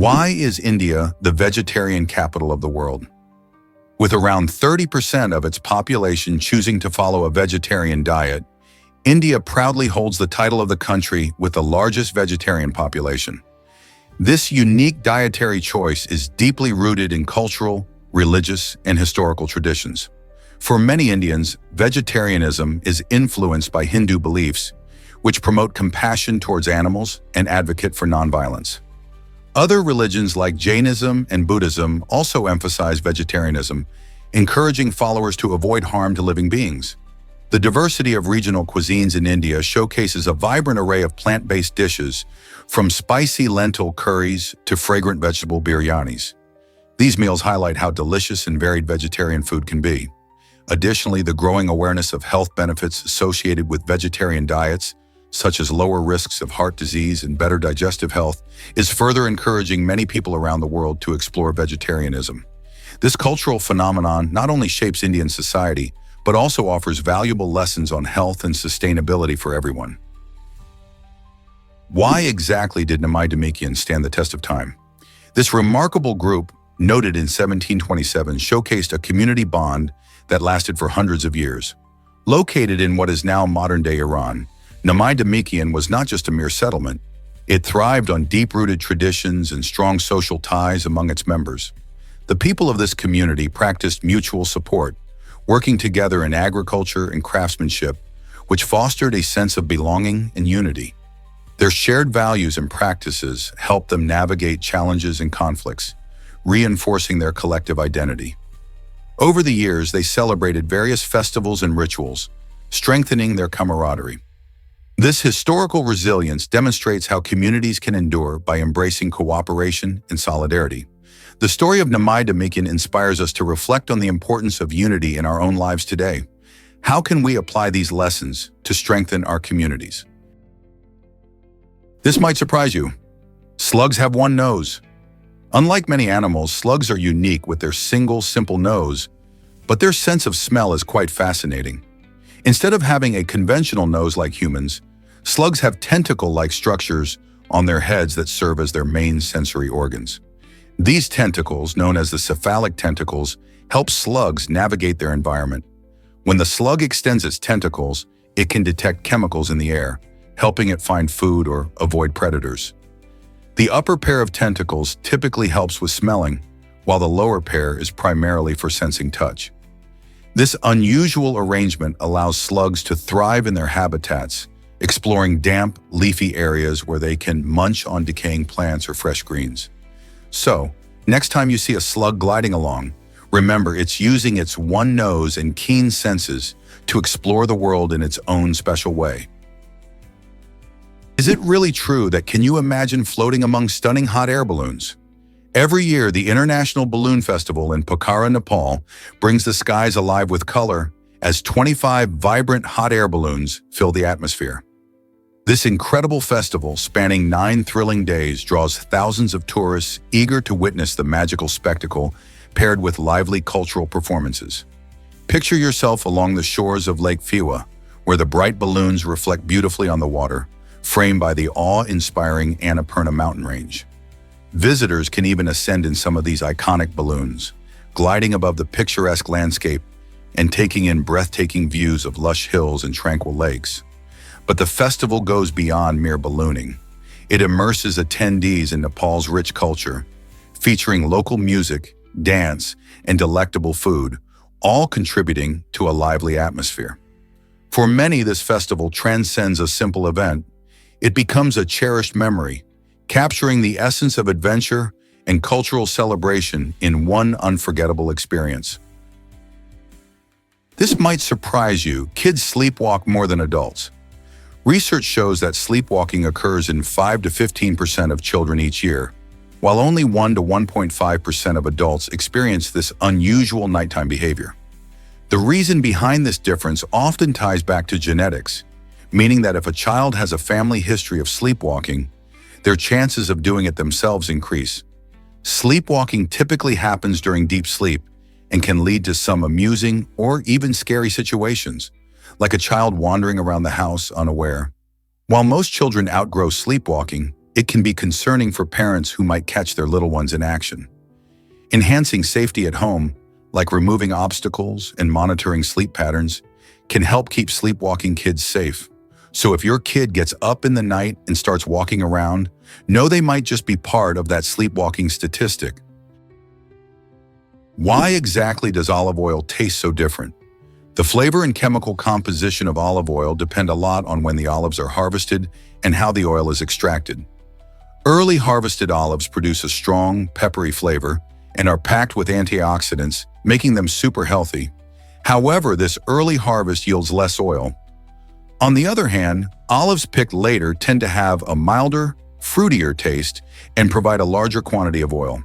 Why is India the vegetarian capital of the world? With around 30% of its population choosing to follow a vegetarian diet, India proudly holds the title of the country with the largest vegetarian population. This unique dietary choice is deeply rooted in cultural, religious, and historical traditions. For many Indians, vegetarianism is influenced by Hindu beliefs, which promote compassion towards animals and advocate for nonviolence. Other religions like Jainism and Buddhism also emphasize vegetarianism, encouraging followers to avoid harm to living beings. The diversity of regional cuisines in India showcases a vibrant array of plant-based dishes, from spicy lentil curries to fragrant vegetable biryanis. These meals highlight how delicious and varied vegetarian food can be. Additionally, the growing awareness of health benefits associated with vegetarian diets, such as lower risks of heart disease and better digestive health, is further encouraging many people around the world to explore vegetarianism. This cultural phenomenon not only shapes Indian society, but also offers valuable lessons on health and sustainability for everyone. Why exactly did Namai Damikians stand the test of time? This remarkable group, noted in 1727, showcased a community bond that lasted for hundreds of years. Located in what is now modern-day Iran, Namai Damikian was not just a mere settlement. It thrived on deep-rooted traditions and strong social ties among its members. The people of this community practiced mutual support, working together in agriculture and craftsmanship, which fostered a sense of belonging and unity. Their shared values and practices helped them navigate challenges and conflicts, reinforcing their collective identity. Over the years, they celebrated various festivals and rituals, strengthening their camaraderie. This historical resilience demonstrates how communities can endure by embracing cooperation and solidarity. The story of Namai Damikian inspires us to reflect on the importance of unity in our own lives today. How can we apply these lessons to strengthen our communities? This might surprise you. Slugs have one nose. Unlike many animals, slugs are unique with their single, simple nose, but their sense of smell is quite fascinating. Instead of having a conventional nose like humans, slugs have tentacle-like structures on their heads that serve as their main sensory organs. These tentacles, known as the cephalic tentacles, help slugs navigate their environment. When the slug extends its tentacles, it can detect chemicals in the air, helping it find food or avoid predators. The upper pair of tentacles typically helps with smelling, while the lower pair is primarily for sensing touch. This unusual arrangement allows slugs to thrive in their habitats, exploring damp, leafy areas where they can munch on decaying plants or fresh greens. So, next time you see a slug gliding along, remember it's using its one nose and keen senses to explore the world in its own special way. Is it really true that can you imagine floating among stunning hot air balloons? Every year, the International Balloon Festival in Pokhara, Nepal, brings the skies alive with color as 25 vibrant hot air balloons fill the atmosphere. This incredible festival, spanning 9 thrilling days, draws thousands of tourists eager to witness the magical spectacle, paired with lively cultural performances. Picture yourself along the shores of Lake Fiwa, where the bright balloons reflect beautifully on the water, framed by the awe-inspiring Annapurna mountain range. Visitors can even ascend in some of these iconic balloons, gliding above the picturesque landscape and taking in breathtaking views of lush hills and tranquil lakes. But the festival goes beyond mere ballooning. It immerses attendees in Nepal's rich culture, featuring local music, dance, and delectable food, all contributing to a lively atmosphere. For many, this festival transcends a simple event. It becomes a cherished memory, capturing the essence of adventure and cultural celebration in one unforgettable experience. This might surprise you. Kids sleepwalk more than adults. Research shows that sleepwalking occurs in 5 to 15% of children each year, while only 1 to 1.5% of adults experience this unusual nighttime behavior. The reason behind this difference often ties back to genetics, meaning that if a child has a family history of sleepwalking, their chances of doing it themselves increase. Sleepwalking typically happens during deep sleep and can lead to some amusing or even scary situations, like a child wandering around the house unaware. While most children outgrow sleepwalking, it can be concerning for parents who might catch their little ones in action. Enhancing safety at home, like removing obstacles and monitoring sleep patterns, can help keep sleepwalking kids safe. So if your kid gets up in the night and starts walking around, know they might just be part of that sleepwalking statistic. Why exactly does olive oil taste so different? The flavor and chemical composition of olive oil depend a lot on when the olives are harvested and how the oil is extracted. Early harvested olives produce a strong, peppery flavor and are packed with antioxidants, making them super healthy. However, this early harvest yields less oil. On the other hand, olives picked later tend to have a milder, fruitier taste and provide a larger quantity of oil.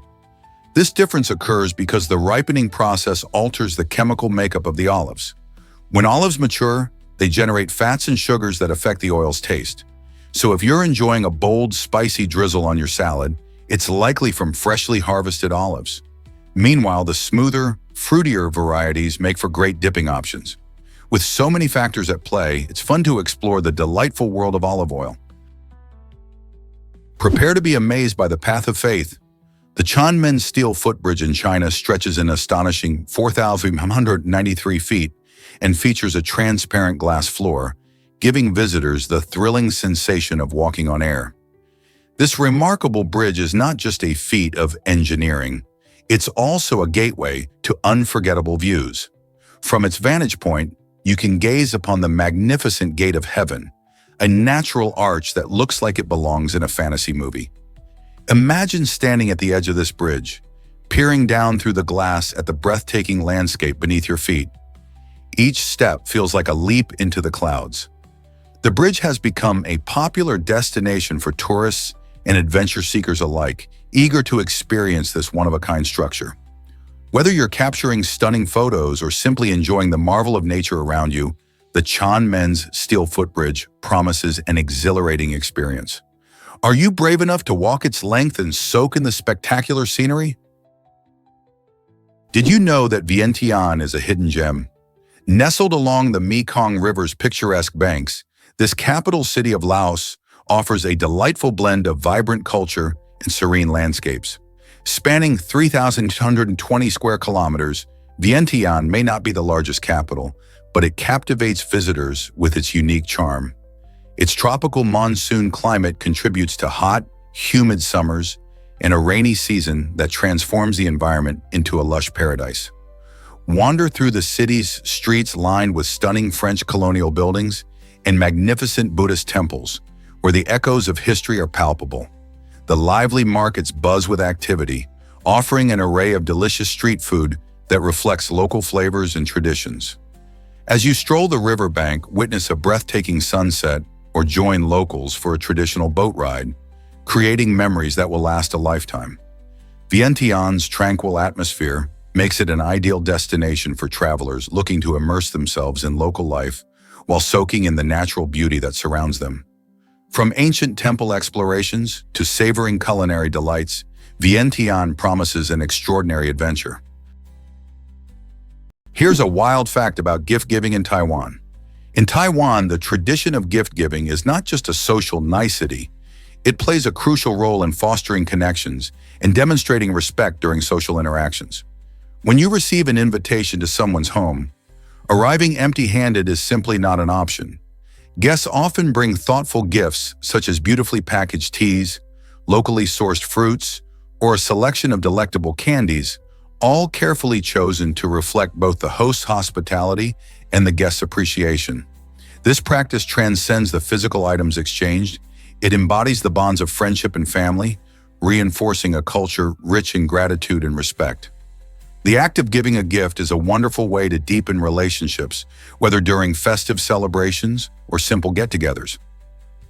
This difference occurs because the ripening process alters the chemical makeup of the olives. When olives mature, they generate fats and sugars that affect the oil's taste. So if you're enjoying a bold, spicy drizzle on your salad, it's likely from freshly harvested olives. Meanwhile, the smoother, fruitier varieties make for great dipping options. With so many factors at play, it's fun to explore the delightful world of olive oil. Prepare to be amazed by the path of faith. The Tiananmen Steel Footbridge in China stretches an astonishing 4,193 feet and features a transparent glass floor, giving visitors the thrilling sensation of walking on air. This remarkable bridge is not just a feat of engineering, it's also a gateway to unforgettable views. From its vantage point, you can gaze upon the magnificent Gate of Heaven, a natural arch that looks like it belongs in a fantasy movie. Imagine standing at the edge of this bridge, peering down through the glass at the breathtaking landscape beneath your feet. Each step feels like a leap into the clouds. The bridge has become a popular destination for tourists and adventure seekers alike, eager to experience this one-of-a-kind structure. Whether you're capturing stunning photos or simply enjoying the marvel of nature around you, the Tiananmen Steel Footbridge promises an exhilarating experience. Are you brave enough to walk its length and soak in the spectacular scenery? Did you know that Vientiane is a hidden gem? Nestled along the Mekong River's picturesque banks, this capital city of Laos offers a delightful blend of vibrant culture and serene landscapes. Spanning 3,220 square kilometers, Vientiane may not be the largest capital, but it captivates visitors with its unique charm. Its tropical monsoon climate contributes to hot, humid summers and a rainy season that transforms the environment into a lush paradise. Wander through the city's streets lined with stunning French colonial buildings and magnificent Buddhist temples, where the echoes of history are palpable. The lively markets buzz with activity, offering an array of delicious street food that reflects local flavors and traditions. As you stroll the riverbank, witness a breathtaking sunset, or join locals for a traditional boat ride, creating memories that will last a lifetime. Vientiane's tranquil atmosphere makes it an ideal destination for travelers looking to immerse themselves in local life while soaking in the natural beauty that surrounds them. From ancient temple explorations to savoring culinary delights, Vientiane promises an extraordinary adventure. Here's a wild fact about gift-giving in Taiwan. In Taiwan, the tradition of gift-giving is not just a social nicety. It plays a crucial role in fostering connections and demonstrating respect during social interactions. When you receive an invitation to someone's home, arriving empty-handed is simply not an option. Guests often bring thoughtful gifts such as beautifully packaged teas, locally sourced fruits, or a selection of delectable candies, all carefully chosen to reflect both the host's hospitality and the guest's appreciation. This practice transcends the physical items exchanged. It embodies the bonds of friendship and family, reinforcing a culture rich in gratitude and respect. The act of giving a gift is a wonderful way to deepen relationships, whether during festive celebrations or simple get-togethers.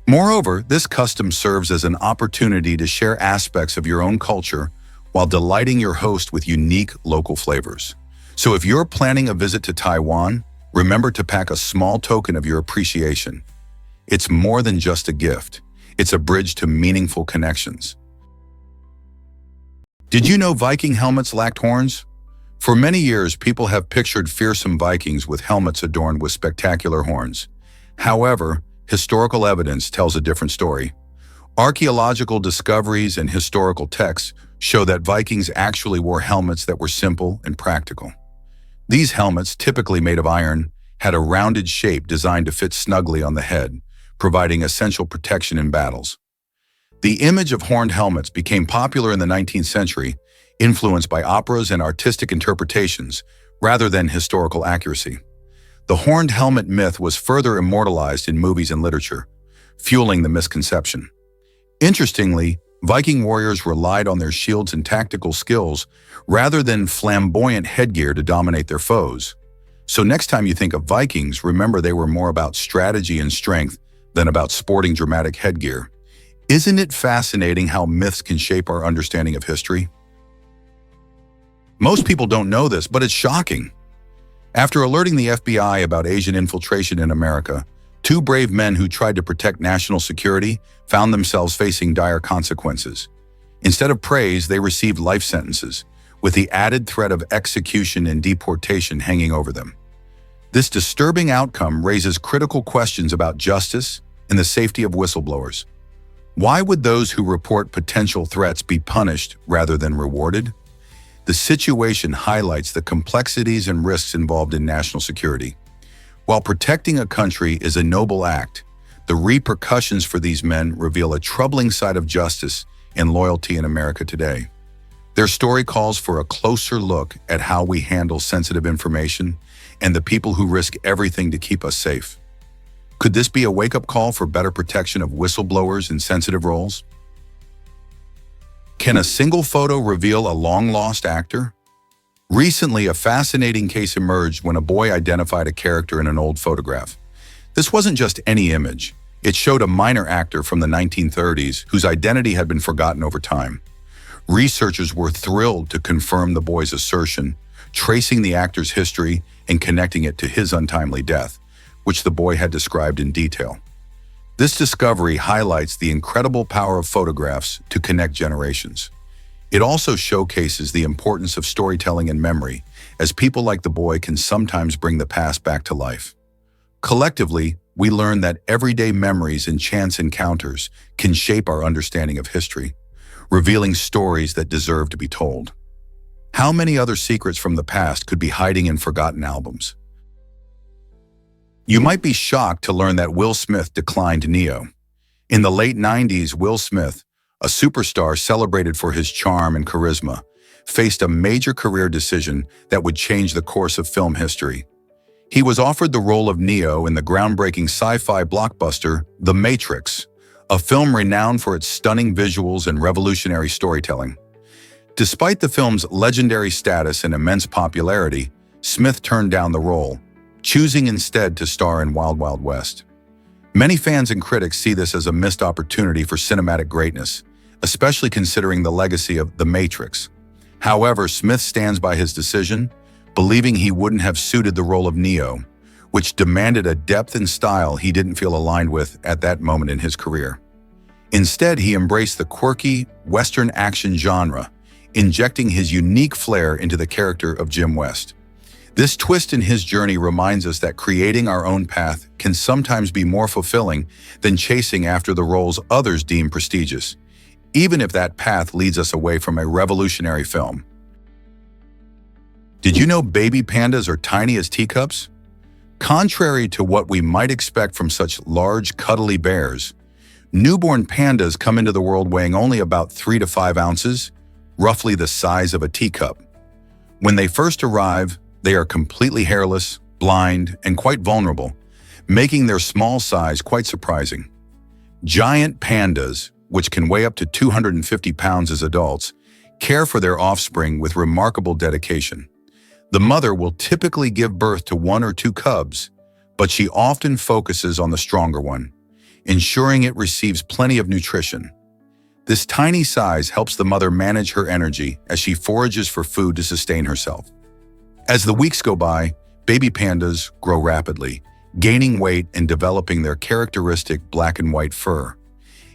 Moreover, this custom serves as an opportunity to share aspects of your own culture while delighting your host with unique local flavors. So if you're planning a visit to Taiwan, remember to pack a small token of your appreciation. It's more than just a gift. It's a bridge to meaningful connections. Did you know Viking helmets lacked horns? For many years, people have pictured fearsome Vikings with helmets adorned with spectacular horns. However, historical evidence tells a different story. Archaeological discoveries and historical texts show that Vikings actually wore helmets that were simple and practical. These helmets, typically made of iron, had a rounded shape designed to fit snugly on the head, providing essential protection in battles. The image of horned helmets became popular in the 19th century, influenced by operas and artistic interpretations rather than historical accuracy. The horned helmet myth was further immortalized in movies and literature, fueling the misconception. Interestingly, Viking warriors relied on their shields and tactical skills rather than flamboyant headgear to dominate their foes. So next time you think of Vikings, remember they were more about strategy and strength than about sporting dramatic headgear. Isn't it fascinating how myths can shape our understanding of history? Most people don't know this, but it's shocking. After alerting the FBI about Asian infiltration in America, two brave men who tried to protect national security found themselves facing dire consequences. Instead of praise, they received life sentences, with the added threat of execution and deportation hanging over them. This disturbing outcome raises critical questions about justice and the safety of whistleblowers. Why would those who report potential threats be punished rather than rewarded? The situation highlights the complexities and risks involved in national security. While protecting a country is a noble act, the repercussions for these men reveal a troubling side of justice and loyalty in America today. Their story calls for a closer look at how we handle sensitive information and the people who risk everything to keep us safe. Could this be a wake-up call for better protection of whistleblowers in sensitive roles? Can a single photo reveal a long-lost actor? Recently, a fascinating case emerged when a boy identified a character in an old photograph. This wasn't just any image. It showed a minor actor from the 1930s whose identity had been forgotten over time. Researchers were thrilled to confirm the boy's assertion, tracing the actor's history and connecting it to his untimely death, which the boy had described in detail. This discovery highlights the incredible power of photographs to connect generations. It also showcases the importance of storytelling and memory, as people like the boy can sometimes bring the past back to life. Collectively, we learn that everyday memories and chance encounters can shape our understanding of history, revealing stories that deserve to be told. How many other secrets from the past could be hiding in forgotten albums? You might be shocked to learn that Will Smith declined Neo. In the late 90s, Will Smith, a superstar celebrated for his charm and charisma, faced a major career decision that would change the course of film history. He was offered the role of Neo in the groundbreaking sci-fi blockbuster The Matrix, a film renowned for its stunning visuals and revolutionary storytelling. Despite the film's legendary status and immense popularity, Smith turned down the role, choosing instead to star in Wild Wild West. Many fans and critics see this as a missed opportunity for cinematic greatness, especially considering the legacy of The Matrix. However, Smith stands by his decision, believing he wouldn't have suited the role of Neo, which demanded a depth and style he didn't feel aligned with at that moment in his career. Instead, he embraced the quirky, Western action genre, injecting his unique flair into the character of Jim West. This twist in his journey reminds us that creating our own path can sometimes be more fulfilling than chasing after the roles others deem prestigious, even if that path leads us away from a revolutionary film. Did you know baby pandas are tiny as teacups? Contrary to what we might expect from such large, cuddly bears, newborn pandas come into the world weighing only about 3 to 5 ounces, roughly the size of a teacup. When they first arrive, they are completely hairless, blind, and quite vulnerable, making their small size quite surprising. Giant pandas, which can weigh up to 250 pounds as adults, care for their offspring with remarkable dedication. The mother will typically give birth to 1 or 2 cubs, but she often focuses on the stronger one, ensuring it receives plenty of nutrition. This tiny size helps the mother manage her energy as she forages for food to sustain herself. As the weeks go by, baby pandas grow rapidly, gaining weight and developing their characteristic black and white fur.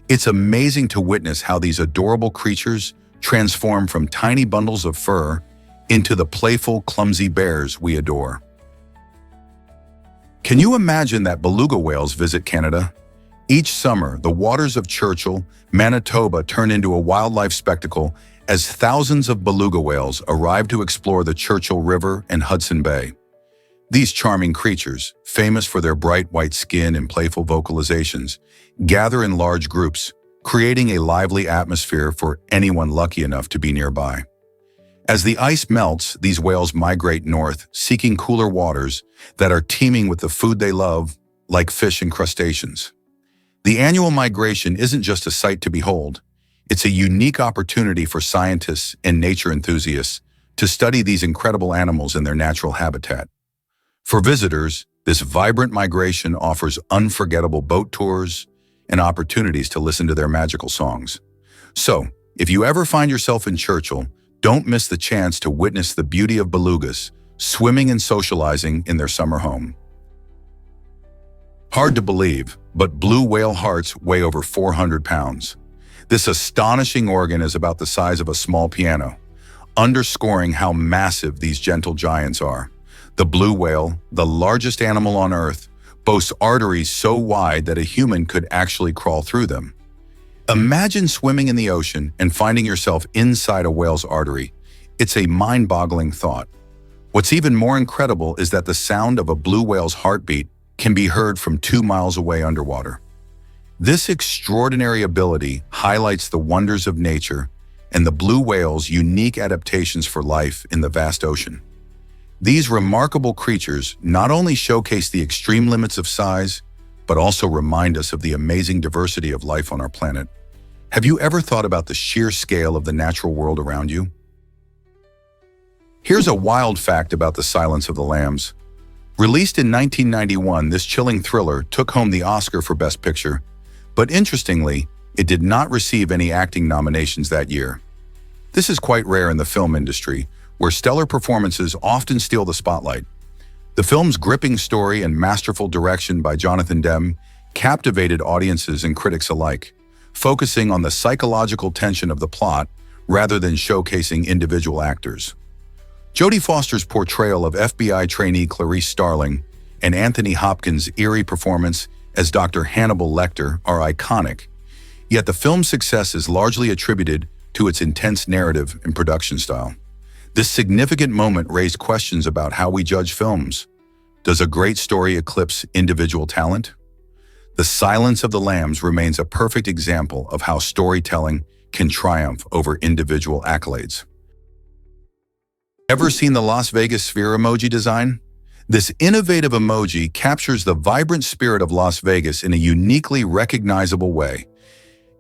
It's amazing to witness how these adorable creatures transform from tiny bundles of fur into the playful, clumsy bears we adore. Can you imagine that beluga whales visit Canada? Each summer, the waters of Churchill, Manitoba turn into a wildlife spectacle as thousands of beluga whales arrive to explore the Churchill River and Hudson Bay. These charming creatures, famous for their bright white skin and playful vocalizations, gather in large groups, creating a lively atmosphere for anyone lucky enough to be nearby. As the ice melts, these whales migrate north, seeking cooler waters that are teeming with the food they love, like fish and crustaceans. The annual migration isn't just a sight to behold. It's a unique opportunity for scientists and nature enthusiasts to study these incredible animals in their natural habitat. For visitors, this vibrant migration offers unforgettable boat tours and opportunities to listen to their magical songs. So, if you ever find yourself in Churchill, don't miss the chance to witness the beauty of belugas swimming and socializing in their summer home. Hard to believe, but blue whale hearts weigh over 400 pounds. This astonishing organ is about the size of a small piano, underscoring how massive these gentle giants are. The blue whale, the largest animal on Earth, boasts arteries so wide that a human could actually crawl through them. Imagine swimming in the ocean and finding yourself inside a whale's artery. It's a mind-boggling thought. What's even more incredible is that the sound of a blue whale's heartbeat can be heard from 2 miles away underwater. This extraordinary ability highlights the wonders of nature and the blue whale's unique adaptations for life in the vast ocean. These remarkable creatures not only showcase the extreme limits of size, but also remind us of the amazing diversity of life on our planet. Have you ever thought about the sheer scale of the natural world around you? Here's a wild fact about The Silence of the Lambs. Released in 1991, this chilling thriller took home the Oscar for Best Picture, but interestingly, it did not receive any acting nominations that year. This is quite rare in the film industry, where stellar performances often steal the spotlight. The film's gripping story and masterful direction by Jonathan Demme captivated audiences and critics alike, focusing on the psychological tension of the plot rather than showcasing individual actors. Jodie Foster's portrayal of FBI trainee Clarice Starling and Anthony Hopkins' eerie performance as Dr. Hannibal Lecter are iconic, yet the film's success is largely attributed to its intense narrative and production style. This significant moment raised questions about how we judge films. Does a great story eclipse individual talent? The Silence of the Lambs remains a perfect example of how storytelling can triumph over individual accolades. Ever seen the Las Vegas sphere emoji design? This innovative emoji captures the vibrant spirit of Las Vegas in a uniquely recognizable way.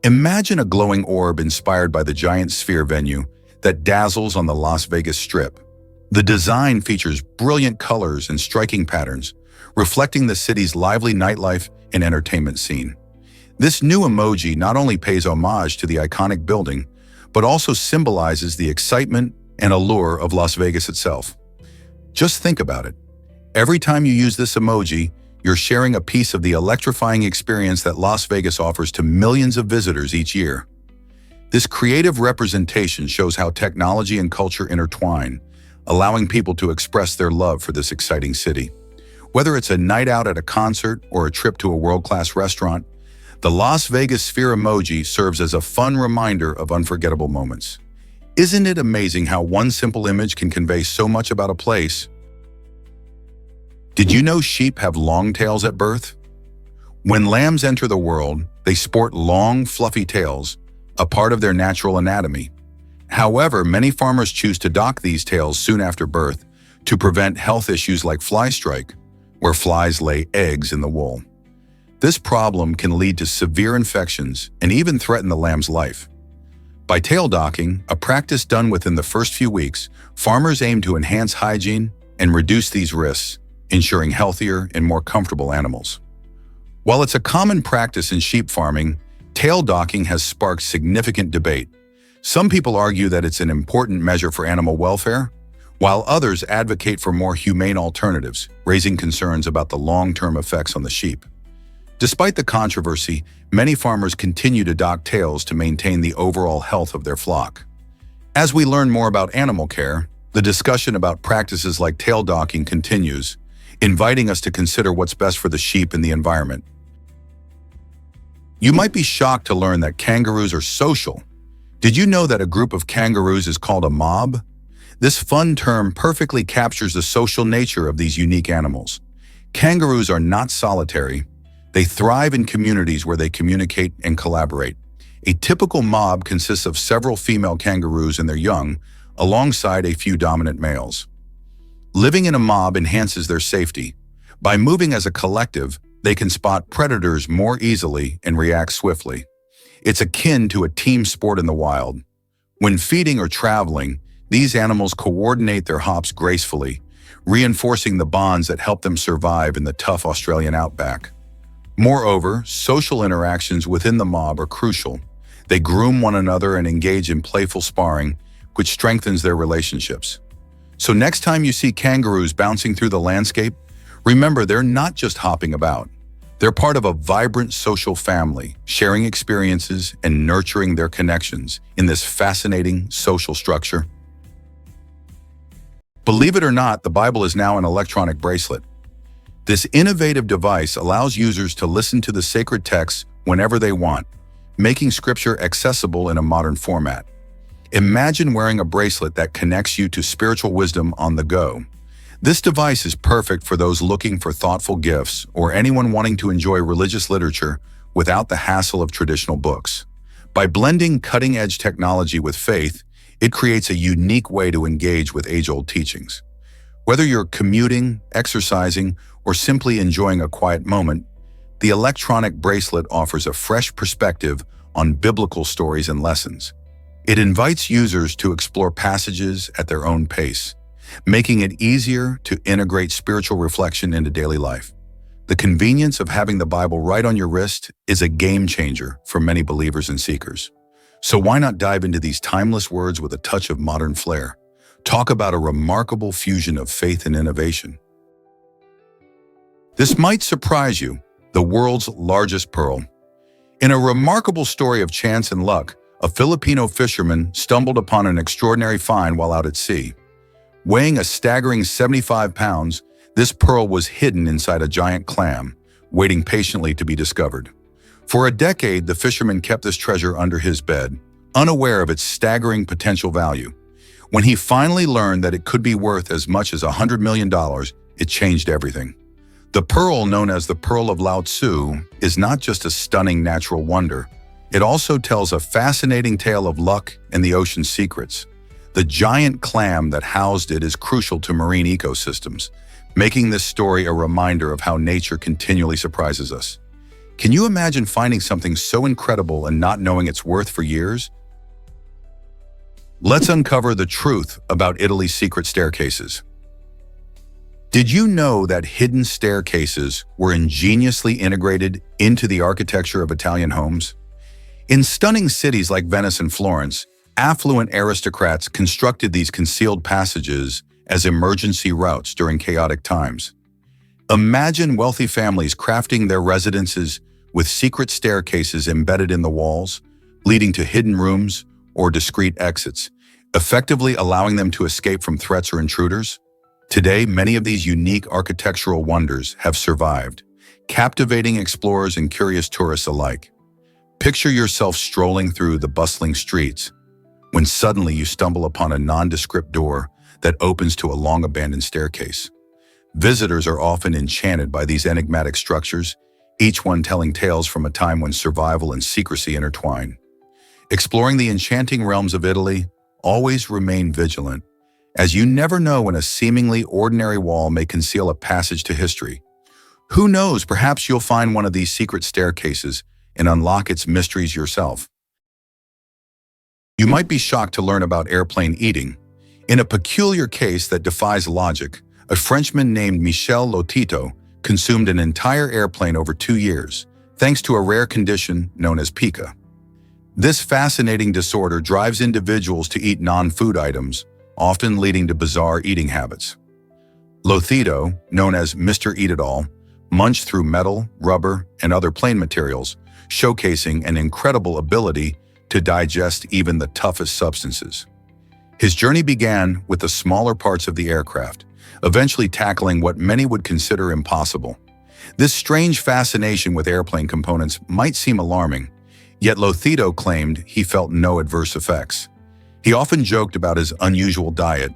Imagine a glowing orb inspired by the giant sphere venue that dazzles on the Las Vegas Strip. The design features brilliant colors and striking patterns, reflecting the city's lively nightlife and entertainment scene. This new emoji not only pays homage to the iconic building, but also symbolizes the excitement and allure of Las Vegas itself. Just think about it. Every time you use this emoji, you're sharing a piece of the electrifying experience that Las Vegas offers to millions of visitors each year. This creative representation shows how technology and culture intertwine, allowing people to express their love for this exciting city. Whether it's a night out at a concert or a trip to a world-class restaurant, the Las Vegas sphere emoji serves as a fun reminder of unforgettable moments. Isn't it amazing how one simple image can convey so much about a place? Did you know sheep have long tails at birth? When lambs enter the world, they sport long, fluffy tails, a part of their natural anatomy. However, many farmers choose to dock these tails soon after birth to prevent health issues like fly strike, where flies lay eggs in the wool. This problem can lead to severe infections and even threaten the lamb's life. By tail docking, a practice done within the first few weeks, farmers aim to enhance hygiene and reduce these risks, ensuring healthier and more comfortable animals. While it's a common practice in sheep farming, tail docking has sparked significant debate. Some people argue that it's an important measure for animal welfare, while others advocate for more humane alternatives, raising concerns about the long-term effects on the sheep. Despite the controversy, many farmers continue to dock tails to maintain the overall health of their flock. As we learn more about animal care, the discussion about practices like tail docking continues, inviting us to consider what's best for the sheep and the environment. You might be shocked to learn that kangaroos are social. Did you know that a group of kangaroos is called a mob? This fun term perfectly captures the social nature of these unique animals. Kangaroos are not solitary. They thrive in communities where they communicate and collaborate. A typical mob consists of several female kangaroos and their young, alongside a few dominant males. Living in a mob enhances their safety. By moving as a collective, they can spot predators more easily and react swiftly. It's akin to a team sport in the wild. When feeding or traveling, these animals coordinate their hops gracefully, reinforcing the bonds that help them survive in the tough Australian outback. Moreover, social interactions within the mob are crucial. They groom one another and engage in playful sparring, which strengthens their relationships. So next time you see kangaroos bouncing through the landscape, remember they're not just hopping about. They're part of a vibrant social family, sharing experiences and nurturing their connections in this fascinating social structure. Believe it or not, the Bible is now an electronic bracelet. This innovative device allows users to listen to the sacred texts whenever they want, making scripture accessible in a modern format. Imagine wearing a bracelet that connects you to spiritual wisdom on the go. This device is perfect for those looking for thoughtful gifts or anyone wanting to enjoy religious literature without the hassle of traditional books. By blending cutting-edge technology with faith, it creates a unique way to engage with age-old teachings. Whether you're commuting, exercising, or simply enjoying a quiet moment, the electronic bracelet offers a fresh perspective on biblical stories and lessons. It invites users to explore passages at their own pace, making it easier to integrate spiritual reflection into daily life. The convenience of having the Bible right on your wrist is a game changer for many believers and seekers. So why not dive into these timeless words with a touch of modern flair? Talk about a remarkable fusion of faith and innovation. This might surprise you, the world's largest pearl. In a remarkable story of chance and luck, a Filipino fisherman stumbled upon an extraordinary find while out at sea. Weighing a staggering 75 pounds, this pearl was hidden inside a giant clam, waiting patiently to be discovered. For a decade, the fisherman kept this treasure under his bed, unaware of its staggering potential value. When he finally learned that it could be worth as much as $100 million, it changed everything. The pearl, known as the Pearl of Lao Tzu, is not just a stunning natural wonder. It also tells a fascinating tale of luck and the ocean's secrets. The giant clam that housed it is crucial to marine ecosystems, making this story a reminder of how nature continually surprises us. Can you imagine finding something so incredible and not knowing its worth for years? Let's uncover the truth about Italy's secret staircases. Did you know that hidden staircases were ingeniously integrated into the architecture of Italian homes? In stunning cities like Venice and Florence, affluent aristocrats constructed these concealed passages as emergency routes during chaotic times. Imagine wealthy families crafting their residences with secret staircases embedded in the walls, leading to hidden rooms or discreet exits, effectively allowing them to escape from threats or intruders. Today, many of these unique architectural wonders have survived, captivating explorers and curious tourists alike. Picture yourself strolling through the bustling streets, when suddenly you stumble upon a nondescript door that opens to a long-abandoned staircase. Visitors are often enchanted by these enigmatic structures, each one telling tales from a time when survival and secrecy intertwine. Exploring the enchanting realms of Italy, always remain vigilant, as you never know when a seemingly ordinary wall may conceal a passage to history. Who knows, perhaps you'll find one of these secret staircases and unlock its mysteries yourself. You might be shocked to learn about airplane eating. In a peculiar case that defies logic, a Frenchman named Michel Lotito consumed an entire airplane over 2 years, thanks to a rare condition known as pica. This fascinating disorder drives individuals to eat non-food items, often leading to bizarre eating habits. Lotito, known as Mr. Eat-It-All, munched through metal, rubber, and other plane materials, showcasing an incredible ability to digest even the toughest substances. His journey began with the smaller parts of the aircraft, eventually tackling what many would consider impossible. This strange fascination with airplane components might seem alarming, yet Lotito claimed he felt no adverse effects. He often joked about his unusual diet,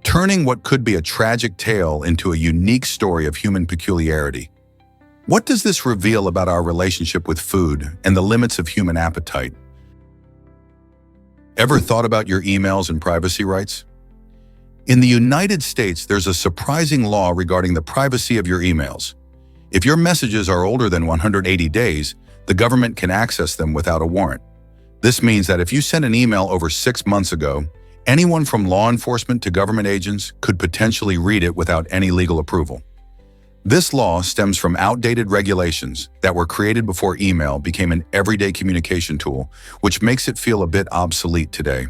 turning what could be a tragic tale into a unique story of human peculiarity. What does this reveal about our relationship with food and the limits of human appetite? Ever thought about your emails and privacy rights? In the United States, there's a surprising law regarding the privacy of your emails. If your messages are older than 180 days, the government can access them without a warrant. This means that if you sent an email over 6 months ago, anyone from law enforcement to government agents could potentially read it without any legal approval. This law stems from outdated regulations that were created before email became an everyday communication tool, which makes it feel a bit obsolete today.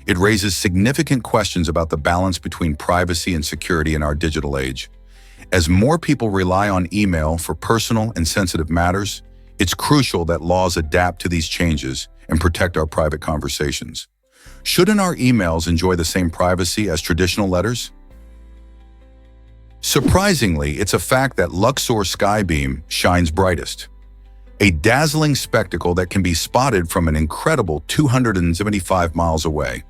It raises significant questions about the balance between privacy and security in our digital age. As more people rely on email for personal and sensitive matters, it's crucial that laws adapt to these changes and protect our private conversations. Shouldn't our emails enjoy the same privacy as traditional letters? Surprisingly, it's a fact that Luxor skybeam shines brightest. A dazzling spectacle that can be spotted from an incredible 275 miles away.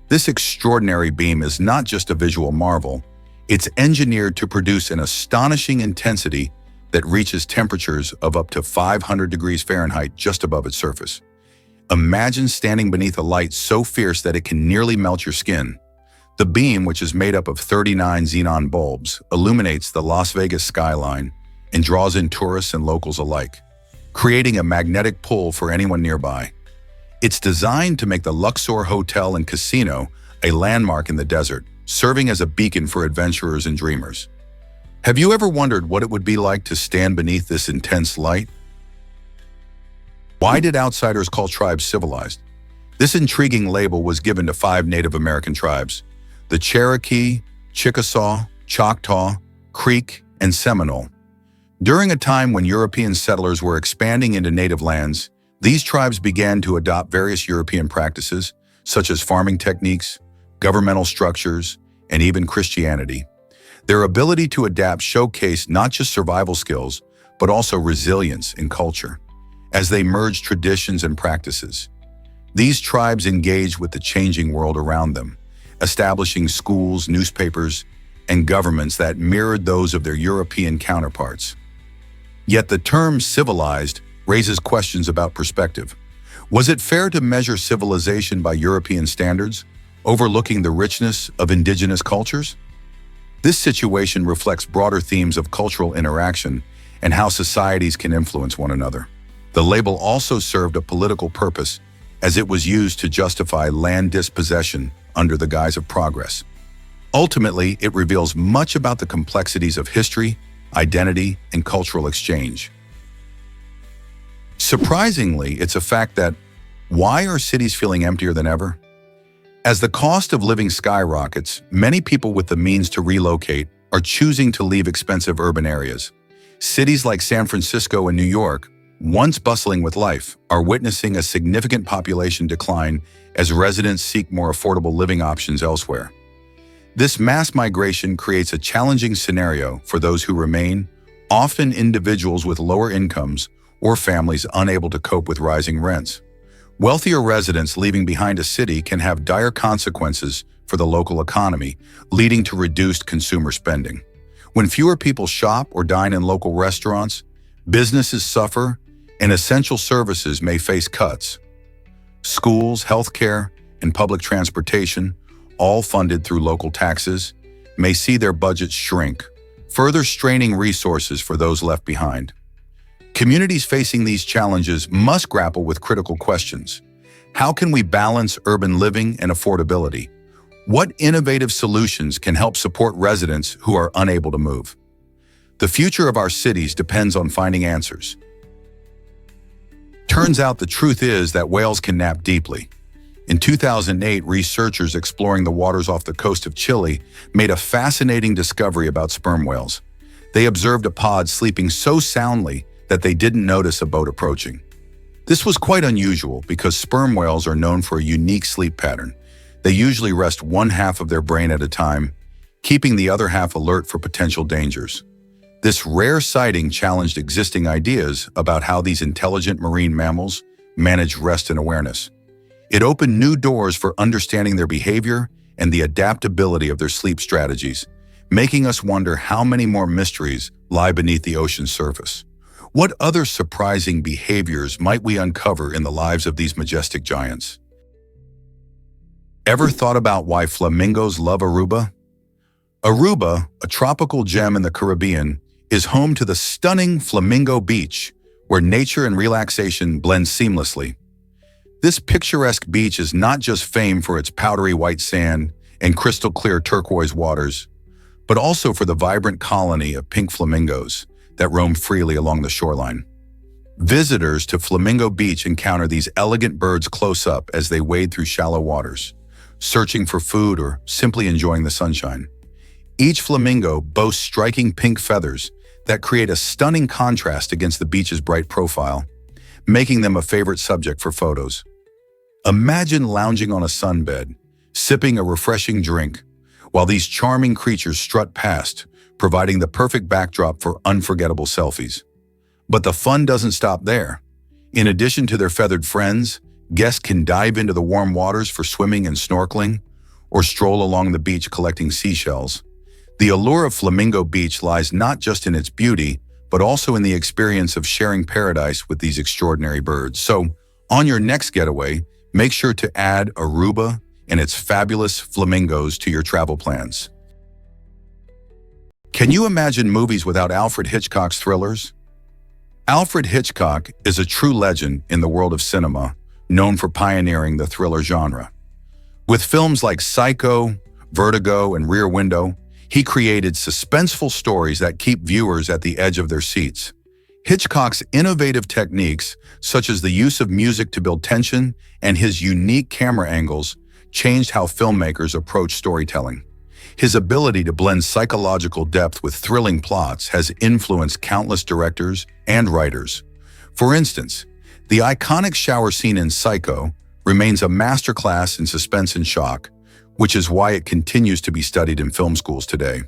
This extraordinary beam is not just a visual marvel, it's engineered to produce an astonishing intensity that reaches temperatures of up to 500 degrees Fahrenheit just above its surface. Imagine standing beneath a light so fierce that it can nearly melt your skin. The beam, which is made up of 39 xenon bulbs, illuminates the Las Vegas skyline and draws in tourists and locals alike, creating a magnetic pull for anyone nearby. It's designed to make the Luxor Hotel and Casino a landmark in the desert, serving as a beacon for adventurers and dreamers. Have you ever wondered what it would be like to stand beneath this intense light? Why did outsiders call tribes civilized? This intriguing label was given to 5 Native American tribes: the Cherokee, Chickasaw, Choctaw, Creek, and Seminole. During a time when European settlers were expanding into native lands, these tribes began to adopt various European practices, such as farming techniques, governmental structures, and even Christianity. Their ability to adapt showcased not just survival skills, but also resilience in culture, as they merged traditions and practices. These tribes engaged with the changing world around them, establishing schools, newspapers, and governments that mirrored those of their European counterparts. Yet the term civilized raises questions about perspective. Was it fair to measure civilization by European standards, overlooking the richness of indigenous cultures? This situation reflects broader themes of cultural interaction and how societies can influence one another. The label also served a political purpose, as it was used to justify land dispossession under the guise of progress. Ultimately, it reveals much about the complexities of history, identity, and cultural exchange. Surprisingly, it's a fact that why are cities feeling emptier than ever? As the cost of living skyrockets, many people with the means to relocate are choosing to leave expensive urban areas. Cities like San Francisco and New York, once bustling with life, are witnessing a significant population decline as residents seek more affordable living options elsewhere. This mass migration creates a challenging scenario for those who remain, often individuals with lower incomes or families unable to cope with rising rents. Wealthier residents leaving behind a city can have dire consequences for the local economy, leading to reduced consumer spending. When fewer people shop or dine in local restaurants, businesses suffer and essential services may face cuts. Schools, healthcare, and public transportation, all funded through local taxes, may see their budgets shrink, further straining resources for those left behind. Communities facing these challenges must grapple with critical questions. How can we balance urban living and affordability? What innovative solutions can help support residents who are unable to move? The future of our cities depends on finding answers. Turns out the truth is that whales can nap deeply. In 2008, researchers exploring the waters off the coast of Chile made a fascinating discovery about sperm whales. They observed a pod sleeping so soundly that they didn't notice a boat approaching. This was quite unusual because sperm whales are known for a unique sleep pattern. They usually rest one half of their brain at a time, keeping the other half alert for potential dangers. This rare sighting challenged existing ideas about how these intelligent marine mammals manage rest and awareness. It opened new doors for understanding their behavior and the adaptability of their sleep strategies, making us wonder how many more mysteries lie beneath the ocean's surface. What other surprising behaviors might we uncover in the lives of these majestic giants? Ever thought about why flamingos love Aruba? Aruba, a tropical gem in the Caribbean, is home to the stunning Flamingo Beach, where nature and relaxation blend seamlessly. This picturesque beach is not just famed for its powdery white sand and crystal clear turquoise waters, but also for the vibrant colony of pink flamingos that roam freely along the shoreline. Visitors to Flamingo Beach encounter these elegant birds close up as they wade through shallow waters, searching for food or simply enjoying the sunshine. Each flamingo boasts striking pink feathers that create a stunning contrast against the beach's bright profile, making them a favorite subject for photos. Imagine lounging on a sunbed, sipping a refreshing drink, while these charming creatures strut past, providing the perfect backdrop for unforgettable selfies. But the fun doesn't stop there. In addition to their feathered friends, guests can dive into the warm waters for swimming and snorkeling, or stroll along the beach collecting seashells. The allure of Flamingo Beach lies not just in its beauty, but also in the experience of sharing paradise with these extraordinary birds. So, on your next getaway, make sure to add Aruba and its fabulous flamingos to your travel plans. Can you imagine movies without Alfred Hitchcock's thrillers? Alfred Hitchcock is a true legend in the world of cinema, known for pioneering the thriller genre. With films like Psycho, Vertigo, and Rear Window, he created suspenseful stories that keep viewers at the edge of their seats. Hitchcock's innovative techniques, such as the use of music to build tension and his unique camera angles, changed how filmmakers approach storytelling. His ability to blend psychological depth with thrilling plots has influenced countless directors and writers. For instance, the iconic shower scene in Psycho remains a masterclass in suspense and shock, which is why it continues to be studied in film schools today.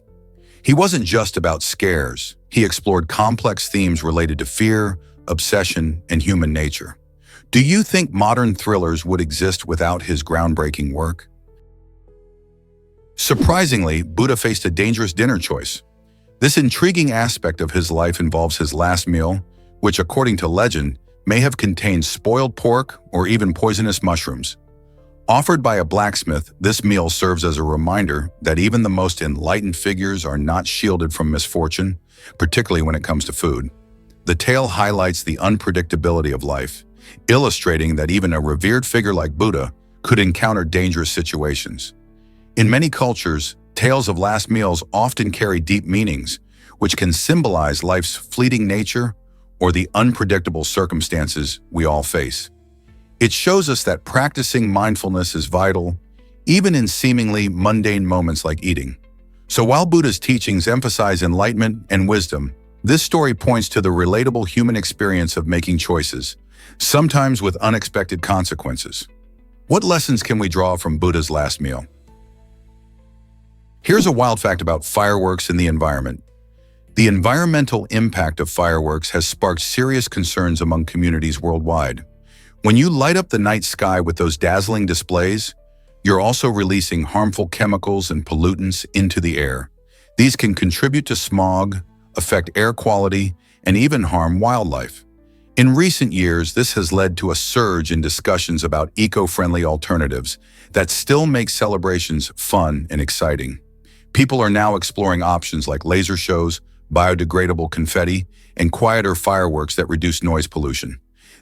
He wasn't just about scares. He explored complex themes related to fear, obsession, and human nature. Do you think modern thrillers would exist without his groundbreaking work? Surprisingly, Buddha faced a dangerous dinner choice. This intriguing aspect of his life involves his last meal, which, according to legend, may have contained spoiled pork or even poisonous mushrooms. Offered by a blacksmith, this meal serves as a reminder that even the most enlightened figures are not shielded from misfortune, particularly when it comes to food. The tale highlights the unpredictability of life, illustrating that even a revered figure like Buddha could encounter dangerous situations. In many cultures, tales of last meals often carry deep meanings, which can symbolize life's fleeting nature or the unpredictable circumstances we all face. It shows us that practicing mindfulness is vital, even in seemingly mundane moments like eating. So while Buddha's teachings emphasize enlightenment and wisdom, this story points to the relatable human experience of making choices, sometimes with unexpected consequences. What lessons can we draw from Buddha's last meal? Here's a wild fact about fireworks and the environment. The environmental impact of fireworks has sparked serious concerns among communities worldwide. When you light up the night sky with those dazzling displays, you're also releasing harmful chemicals and pollutants into the air. These can contribute to smog, affect air quality, and even harm wildlife. In recent years, this has led to a surge in discussions about eco-friendly alternatives that still make celebrations fun and exciting. People are now exploring options like laser shows, biodegradable confetti, and quieter fireworks that reduce noise pollution.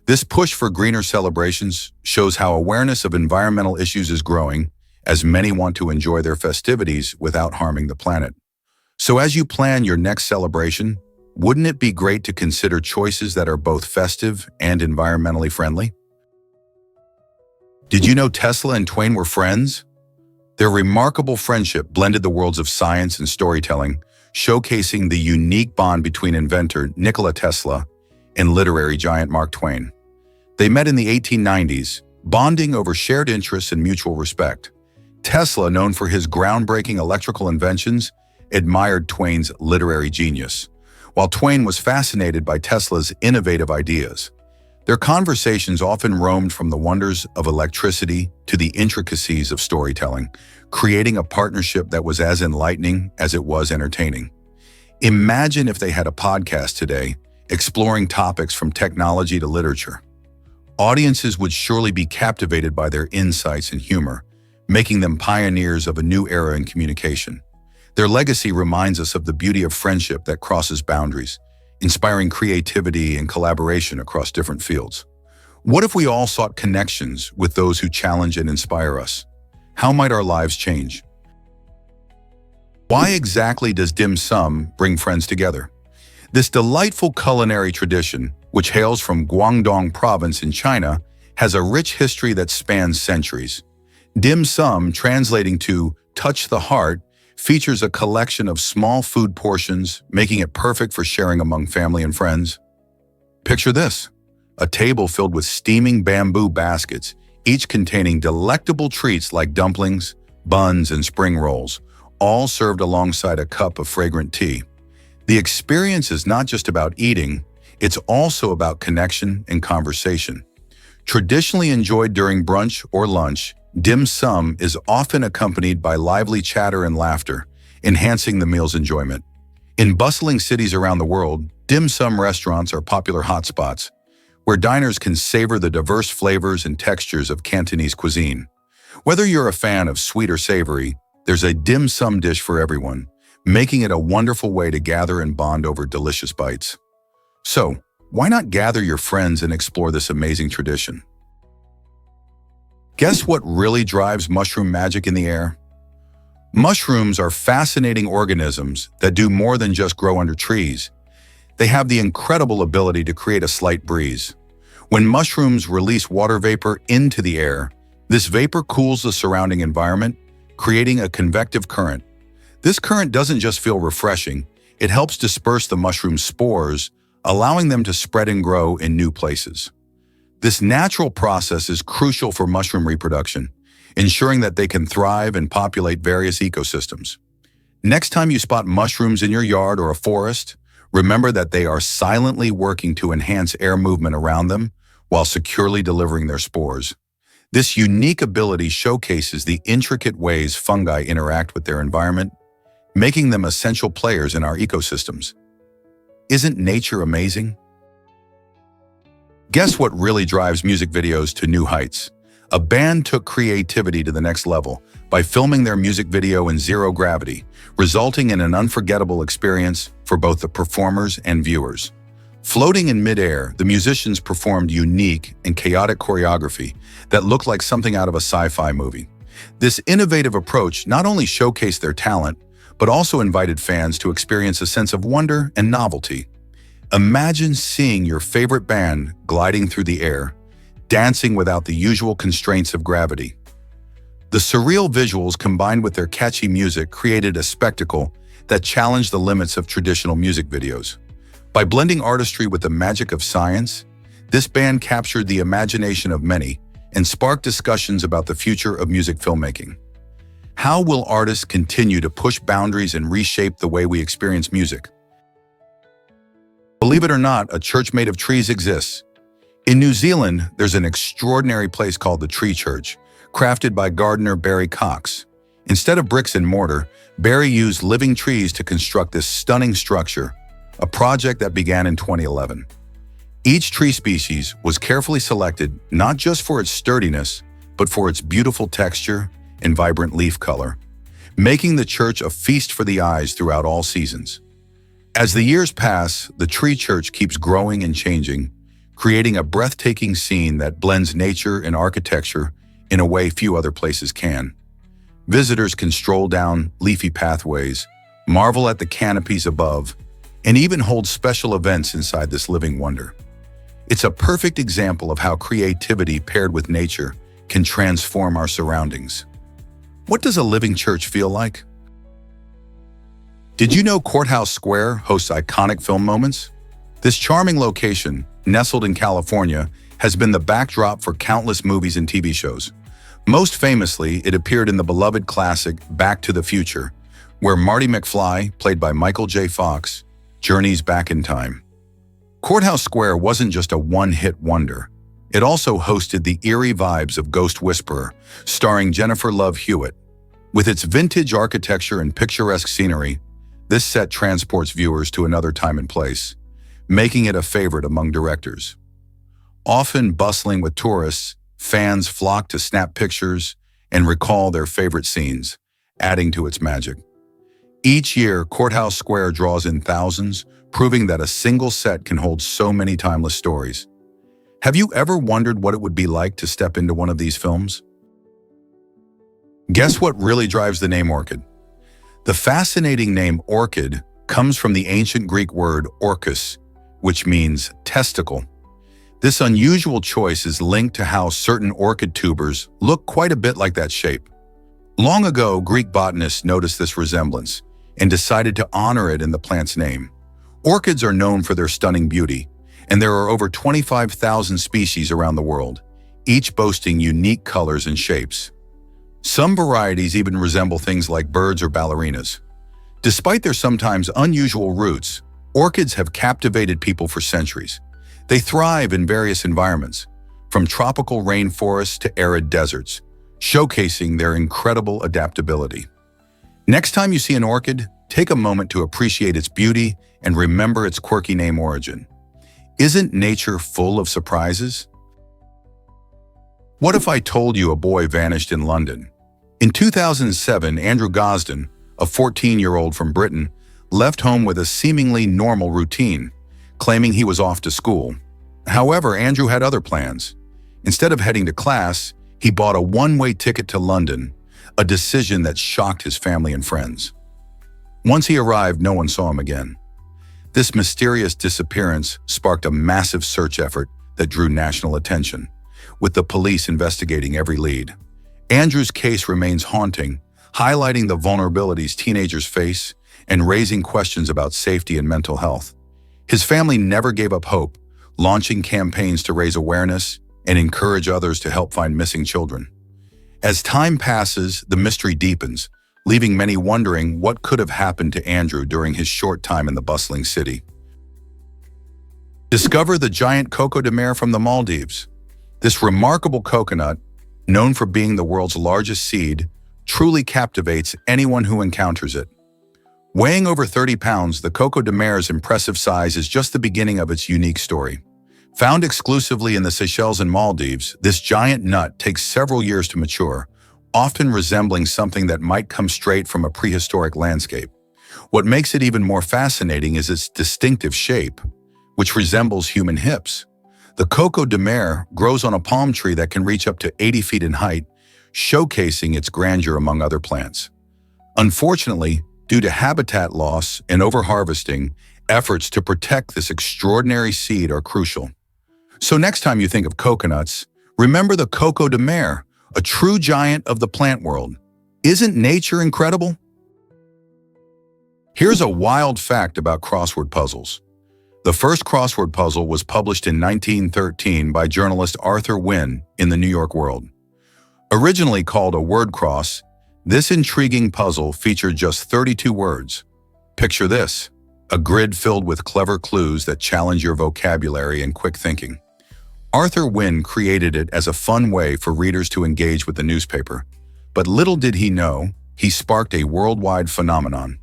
This push for greener celebrations shows how awareness of environmental issues is growing, as many want to enjoy their festivities without harming the planet. So as you plan your next celebration, wouldn't it be great to consider choices that are both festive and environmentally friendly? Did you know Tesla and Twain were friends? Their remarkable friendship blended the worlds of science and storytelling, showcasing the unique bond between inventor Nikola Tesla and literary giant Mark Twain. They met in the 1890s, bonding over shared interests and mutual respect. Tesla, known for his groundbreaking electrical inventions, admired Twain's literary genius, while Twain was fascinated by Tesla's innovative ideas. Their conversations often roamed from the wonders of electricity to the intricacies of storytelling, creating a partnership that was as enlightening as it was entertaining. Imagine if they had a podcast today, exploring topics from technology to literature. Audiences would surely be captivated by their insights and humor, making them pioneers of a new era in communication. Their legacy reminds us of the beauty of friendship that crosses boundaries, inspiring creativity and collaboration across different fields. What if we all sought connections with those who challenge and inspire us? How might our lives change? Why exactly does dim sum bring friends together? This delightful culinary tradition, which hails from Guangdong province in China, has a rich history that spans centuries. Dim sum, translating to touch the heart, features a collection of small food portions, making it perfect for sharing among family and friends. Picture this: a table filled with steaming bamboo baskets, each containing delectable treats like dumplings, buns, and spring rolls, all served alongside a cup of fragrant tea. The experience is not just about eating, it's also about connection and conversation. Traditionally enjoyed during brunch or lunch, dim sum is often accompanied by lively chatter and laughter, enhancing the meal's enjoyment. In bustling cities around the world, dim sum restaurants are popular hotspots, where diners can savor the diverse flavors and textures of Cantonese cuisine. Whether you're a fan of sweet or savory, there's a dim sum dish for everyone, making it a wonderful way to gather and bond over delicious bites. So, why not gather your friends and explore this amazing tradition? Guess what really drives mushroom magic in the air? Mushrooms are fascinating organisms that do more than just grow under trees. They have the incredible ability to create a slight breeze. When mushrooms release water vapor into the air, this vapor cools the surrounding environment, creating a convective current. This current doesn't just feel refreshing, it helps disperse the mushroom spores, allowing them to spread and grow in new places. This natural process is crucial for mushroom reproduction, ensuring that they can thrive and populate various ecosystems. Next time you spot mushrooms in your yard or a forest, remember that they are silently working to enhance air movement around them while securely delivering their spores. This unique ability showcases the intricate ways fungi interact with their environment, making them essential players in our ecosystems. Isn't nature amazing? Guess what really drives music videos to new heights? A band took creativity to the next level by filming their music video in zero gravity, resulting in an unforgettable experience for both the performers and viewers. Floating in midair, the musicians performed unique and chaotic choreography that looked like something out of a sci-fi movie. This innovative approach not only showcased their talent, but also invited fans to experience a sense of wonder and novelty. Imagine seeing your favorite band gliding through the air, dancing without the usual constraints of gravity. The surreal visuals combined with their catchy music created a spectacle that challenged the limits of traditional music videos. By blending artistry with the magic of science, this band captured the imagination of many and sparked discussions about the future of music filmmaking. How will artists continue to push boundaries and reshape the way we experience music? Believe it or not, a church made of trees exists. In New Zealand, there's an extraordinary place called the Tree Church, crafted by gardener Barry Cox. Instead of bricks and mortar, Barry used living trees to construct this stunning structure, a project that began in 2011. Each tree species was carefully selected not just for its sturdiness, but for its beautiful texture and vibrant leaf color, making the church a feast for the eyes throughout all seasons. As the years pass, the Tree Church keeps growing and changing, creating a breathtaking scene that blends nature and architecture in a way few other places can. Visitors can stroll down leafy pathways, marvel at the canopies above, and even hold special events inside this living wonder. It's a perfect example of how creativity paired with nature can transform our surroundings. What does a living church feel like? Did you know Courthouse Square hosts iconic film moments? This charming location, nestled in California, has been the backdrop for countless movies and TV shows. Most famously, it appeared in the beloved classic Back to the Future, where Marty McFly, played by Michael J. Fox, Journeys back in time. Courthouse Square wasn't just a one-hit wonder. It also hosted the eerie vibes of Ghost Whisperer, starring Jennifer Love Hewitt. With its vintage architecture and picturesque scenery, this set transports viewers to another time and place, making it a favorite among directors. Often bustling with tourists, fans flock to snap pictures and recall their favorite scenes, adding to its magic. Each year, Courthouse Square draws in thousands, proving that a single set can hold so many timeless stories. Have you ever wondered what it would be like to step into one of these films? Guess what really drives the name Orchid? The fascinating name Orchid comes from the ancient Greek word orchis, which means testicle. This unusual choice is linked to how certain orchid tubers look quite a bit like that shape. Long ago, Greek botanists noticed this resemblance and decided to honor it in the plant's name. Orchids are known for their stunning beauty, and there are over 25,000 species around the world, each boasting unique colors and shapes. Some varieties even resemble things like birds or ballerinas. Despite their sometimes unusual roots, orchids have captivated people for centuries. They thrive in various environments, from tropical rainforests to arid deserts, showcasing their incredible adaptability. Next time you see an orchid, take a moment to appreciate its beauty and remember its quirky name origin. Isn't nature full of surprises? What if I told you a boy vanished in London? In 2007, Andrew Gosden, a 14-year-old from Britain, left home with a seemingly normal routine, claiming he was off to school. However, Andrew had other plans. Instead of heading to class, he bought a one-way ticket to London, a decision that shocked his family and friends. Once he arrived, no one saw him again. This mysterious disappearance sparked a massive search effort that drew national attention, with the police investigating every lead. Andrew's case remains haunting, highlighting the vulnerabilities teenagers face and raising questions about safety and mental health. His family never gave up hope, launching campaigns to raise awareness and encourage others to help find missing children. As time passes, the mystery deepens, leaving many wondering what could have happened to Andrew during his short time in the bustling city. Discover the giant coco de mer from the Maldives. This remarkable coconut, known for being the world's largest seed, truly captivates anyone who encounters it. Weighing over 30 pounds, the coco de mer's impressive size is just the beginning of its unique story. Found exclusively in the Seychelles and Maldives, this giant nut takes several years to mature, often resembling something that might come straight from a prehistoric landscape. What makes it even more fascinating is its distinctive shape, which resembles human hips. The coco de mer grows on a palm tree that can reach up to 80 feet in height, showcasing its grandeur among other plants. Unfortunately, due to habitat loss and overharvesting, efforts to protect this extraordinary seed are crucial. So next time you think of coconuts, remember the coco de mer, a true giant of the plant world. Isn't nature incredible? Here's a wild fact about crossword puzzles. The first crossword puzzle was published in 1913 by journalist Arthur Wynne in the New York World. Originally called a word cross, this intriguing puzzle featured just 32 words. Picture this, a grid filled with clever clues that challenge your vocabulary and quick thinking. Arthur Wynne created it as a fun way for readers to engage with the newspaper. But little did he know, he sparked a worldwide phenomenon.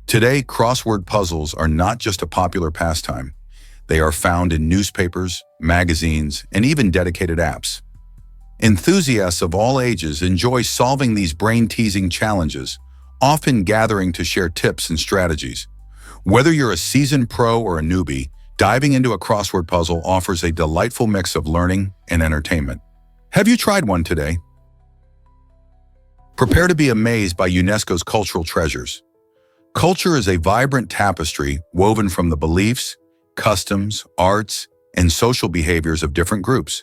Today, crossword puzzles are not just a popular pastime. They are found in newspapers, magazines, and even dedicated apps. Enthusiasts of all ages enjoy solving these brain-teasing challenges, often gathering to share tips and strategies. Whether you're a seasoned pro or a newbie, diving into a crossword puzzle offers a delightful mix of learning and entertainment. Have you tried one today? Prepare to be amazed by UNESCO's cultural treasures. Culture is a vibrant tapestry woven from the beliefs, customs, arts, and social behaviors of different groups.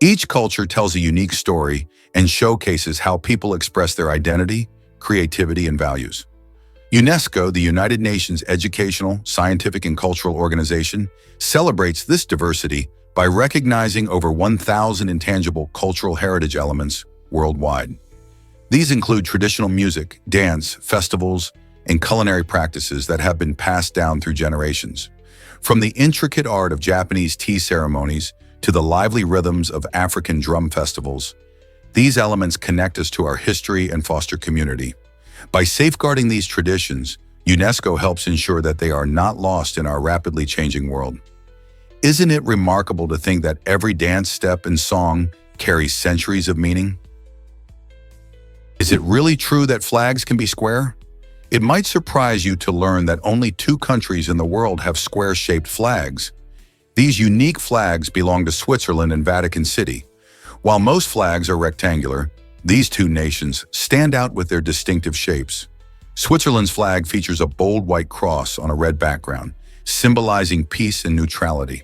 Each culture tells a unique story and showcases how people express their identity, creativity, and values. UNESCO, the United Nations Educational, Scientific, and Cultural Organization, celebrates this diversity by recognizing over 1,000 intangible cultural heritage elements worldwide. These include traditional music, dance, festivals, and culinary practices that have been passed down through generations. From the intricate art of Japanese tea ceremonies to the lively rhythms of African drum festivals, these elements connect us to our history and foster community. By safeguarding these traditions, UNESCO helps ensure that they are not lost in our rapidly changing world. Isn't it remarkable to think that every dance step and song carries centuries of meaning? Is it really true that flags can be square? It might surprise you to learn that only 2 countries in the world have square-shaped flags. These unique flags belong to Switzerland and Vatican City. While most flags are rectangular, these 2 nations stand out with their distinctive shapes. Switzerland's flag features a bold white cross on a red background, symbolizing peace and neutrality.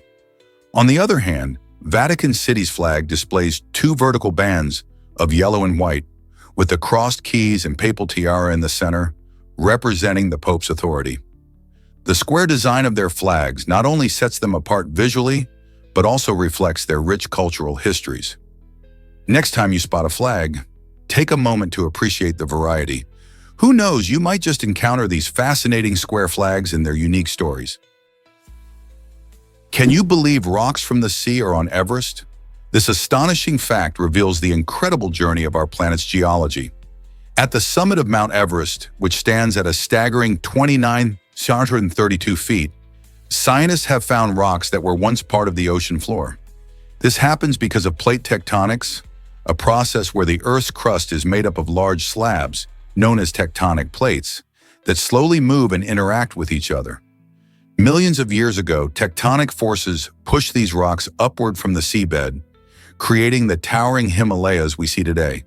On the other hand, Vatican City's flag displays 2 vertical bands of yellow and white, with the crossed keys and papal tiara in the center, representing the Pope's authority. The square design of their flags not only sets them apart visually, but also reflects their rich cultural histories. Next time you spot a flag, take a moment to appreciate the variety. Who knows, you might just encounter these fascinating square flags and their unique stories. Can you believe rocks from the sea are on Everest? This astonishing fact reveals the incredible journey of our planet's geology. At the summit of Mount Everest, which stands at a staggering 2,932 feet, scientists have found rocks that were once part of the ocean floor. This happens because of plate tectonics, a process where the Earth's crust is made up of large slabs, known as tectonic plates, that slowly move and interact with each other. Millions of years ago, tectonic forces pushed these rocks upward from the seabed, creating the towering Himalayas we see today.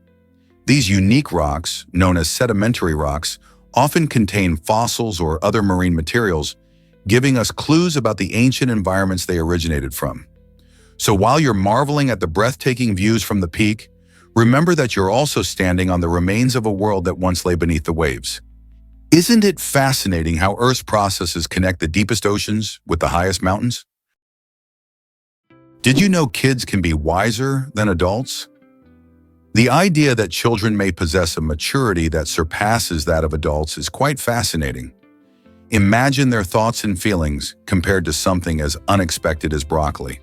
These unique rocks, known as sedimentary rocks, often contain fossils or other marine materials, giving us clues about the ancient environments they originated from. So while you're marveling at the breathtaking views from the peak, remember that you're also standing on the remains of a world that once lay beneath the waves. Isn't it fascinating how Earth's processes connect the deepest oceans with the highest mountains? Did you know kids can be wiser than adults? The idea that children may possess a maturity that surpasses that of adults is quite fascinating. Imagine their thoughts and feelings compared to something as unexpected as broccoli.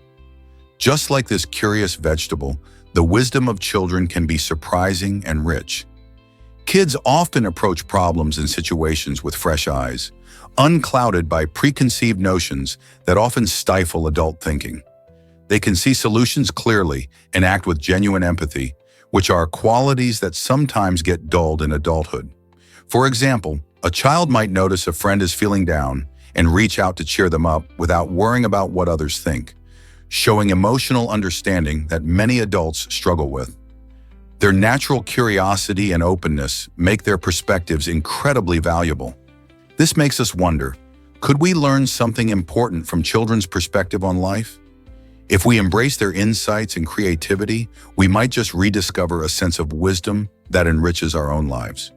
Just like this curious vegetable, the wisdom of children can be surprising and rich. Kids often approach problems and situations with fresh eyes, unclouded by preconceived notions that often stifle adult thinking. They can see solutions clearly and act with genuine empathy, which are qualities that sometimes get dulled in adulthood. For example, a child might notice a friend is feeling down and reach out to cheer them up without worrying about what others think, showing emotional understanding that many adults struggle with. Their natural curiosity and openness make their perspectives incredibly valuable. This makes us wonder, could we learn something important from children's perspective on life? If we embrace their insights and creativity, we might just rediscover a sense of wisdom that enriches our own lives.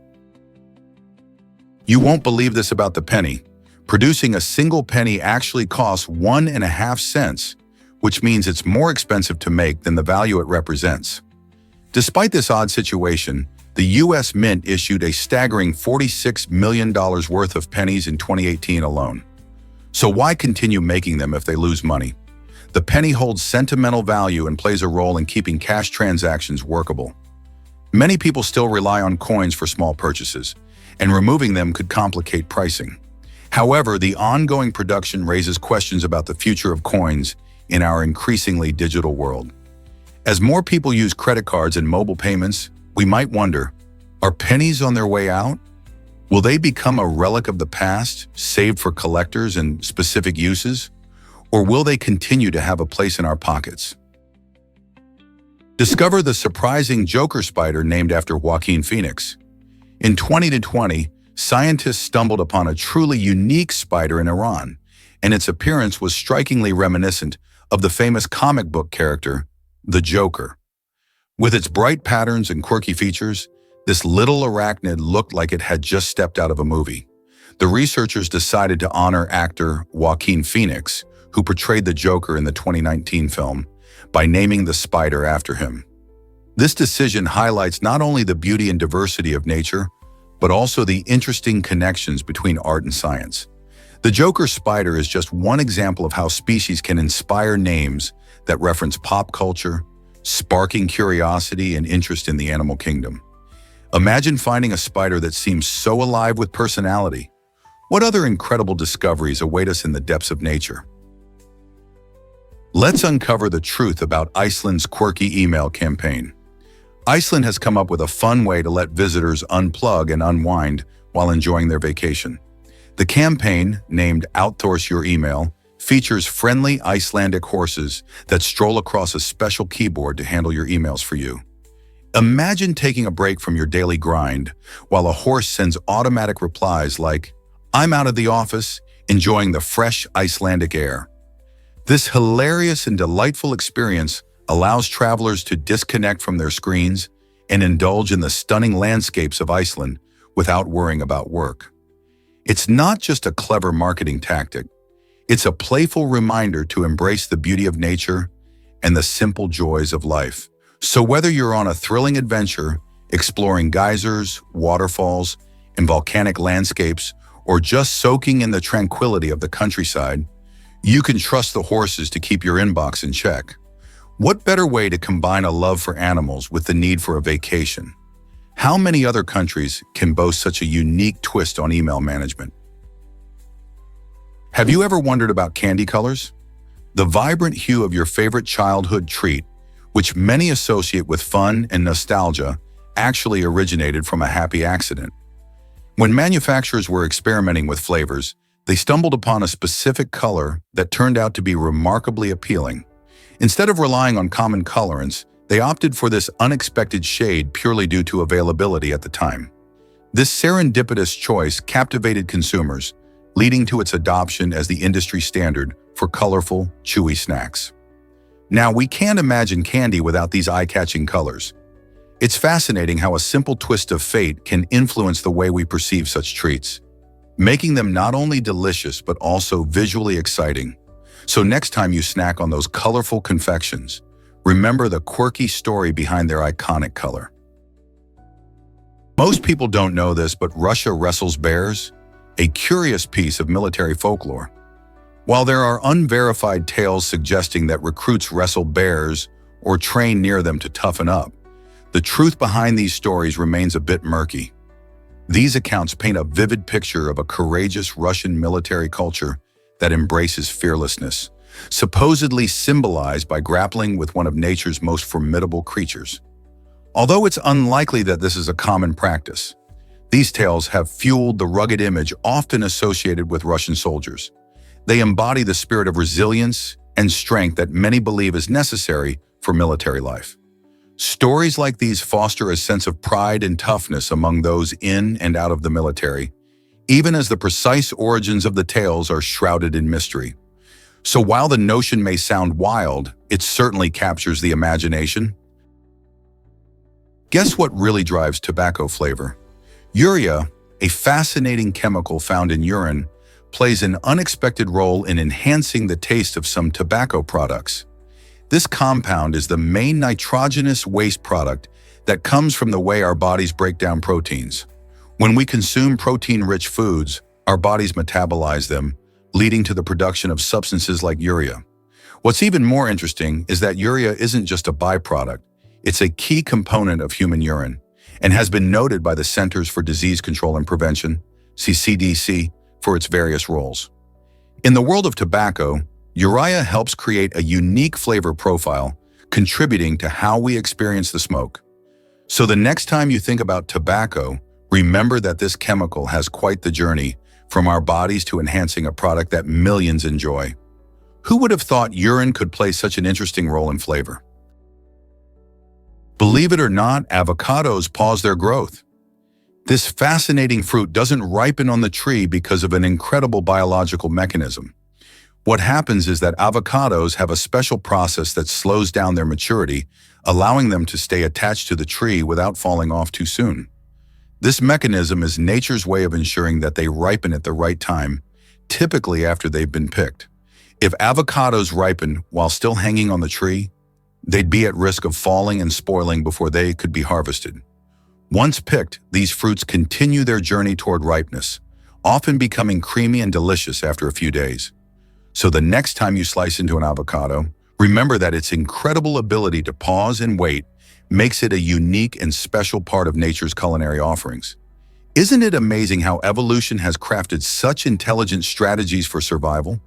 You won't believe this about the penny. Producing a single penny actually costs 1.5 cents, which means it's more expensive to make than the value it represents. Despite this odd situation, the U.S. Mint issued a staggering $46 million worth of pennies in 2018 alone. So why continue making them if they lose money? The penny holds sentimental value and plays a role in keeping cash transactions workable. Many people still rely on coins for small purchases, and removing them could complicate pricing. However, the ongoing production raises questions about the future of coins in our increasingly digital world. As more people use credit cards and mobile payments, we might wonder, are pennies on their way out? Will they become a relic of the past, saved for collectors and specific uses? Or will they continue to have a place in our pockets? Discover the surprising Joker spider named after Joaquin Phoenix. In 2020, scientists stumbled upon a truly unique spider in Iran, and its appearance was strikingly reminiscent of the famous comic book character, the Joker. With its bright patterns and quirky features, this little arachnid looked like it had just stepped out of a movie. The researchers decided to honor actor Joaquin Phoenix, who portrayed the Joker in the 2019 film, by naming the spider after him. This decision highlights not only the beauty and diversity of nature, but also the interesting connections between art and science. The Joker spider is just one example of how species can inspire names that reference pop culture, sparking curiosity and interest in the animal kingdom. Imagine finding a spider that seems so alive with personality. What other incredible discoveries await us in the depths of nature? Let's uncover the truth about Iceland's quirky email campaign. Iceland has come up with a fun way to let visitors unplug and unwind while enjoying their vacation. The campaign, named Outsource Your Email, features friendly Icelandic horses that stroll across a special keyboard to handle your emails for you. Imagine taking a break from your daily grind while a horse sends automatic replies like, "I'm out of the office, enjoying the fresh Icelandic air." This hilarious and delightful experience allows travelers to disconnect from their screens and indulge in the stunning landscapes of Iceland without worrying about work. It's not just a clever marketing tactic. It's a playful reminder to embrace the beauty of nature and the simple joys of life. So whether you're on a thrilling adventure, exploring geysers, waterfalls, and volcanic landscapes, or just soaking in the tranquility of the countryside, you can trust the horses to keep your inbox in check. What better way to combine a love for animals with the need for a vacation? How many other countries can boast such a unique twist on email management? Have you ever wondered about candy colors? The vibrant hue of your favorite childhood treat, which many associate with fun and nostalgia, actually originated from a happy accident. When manufacturers were experimenting with flavors, they stumbled upon a specific color that turned out to be remarkably appealing. Instead of relying on common colorants, they opted for this unexpected shade purely due to availability at the time. This serendipitous choice captivated consumers, leading to its adoption as the industry standard for colorful, chewy snacks. Now, we can't imagine candy without these eye-catching colors. It's fascinating how a simple twist of fate can influence the way we perceive such treats, making them not only delicious but also visually exciting. So next time you snack on those colorful confections, remember the quirky story behind their iconic color. Most people don't know this, but Russia wrestles bears, a curious piece of military folklore. While there are unverified tales suggesting that recruits wrestle bears or train near them to toughen up, the truth behind these stories remains a bit murky. These accounts paint a vivid picture of a courageous Russian military culture that embraces fearlessness, supposedly symbolized by grappling with one of nature's most formidable creatures. Although it's unlikely that this is a common practice, these tales have fueled the rugged image often associated with Russian soldiers. They embody the spirit of resilience and strength that many believe is necessary for military life. Stories like these foster a sense of pride and toughness among those in and out of the military, even as the precise origins of the tales are shrouded in mystery. So while the notion may sound wild, it certainly captures the imagination. Guess what really drives tobacco flavor? Urea, a fascinating chemical found in urine, plays an unexpected role in enhancing the taste of some tobacco products. This compound is the main nitrogenous waste product that comes from the way our bodies break down proteins. When we consume protein-rich foods, our bodies metabolize them, leading to the production of substances like urea. What's even more interesting is that urea isn't just a byproduct. It's a key component of human urine and has been noted by the Centers for Disease Control and Prevention, CDC, for its various roles. In the world of tobacco, urea helps create a unique flavor profile, contributing to how we experience the smoke. So the next time you think about tobacco, remember that this chemical has quite the journey from our bodies to enhancing a product that millions enjoy. Who would have thought urine could play such an interesting role in flavor? Believe it or not, avocados pause their growth. This fascinating fruit doesn't ripen on the tree because of an incredible biological mechanism. What happens is that avocados have a special process that slows down their maturity, allowing them to stay attached to the tree without falling off too soon. This mechanism is nature's way of ensuring that they ripen at the right time, typically after they've been picked. If avocados ripen while still hanging on the tree, they'd be at risk of falling and spoiling before they could be harvested. Once picked, these fruits continue their journey toward ripeness, often becoming creamy and delicious after a few days. So the next time you slice into an avocado, remember that its incredible ability to pause and wait makes it a unique and special part of nature's culinary offerings. Isn't it amazing how evolution has crafted such intelligent strategies for survival?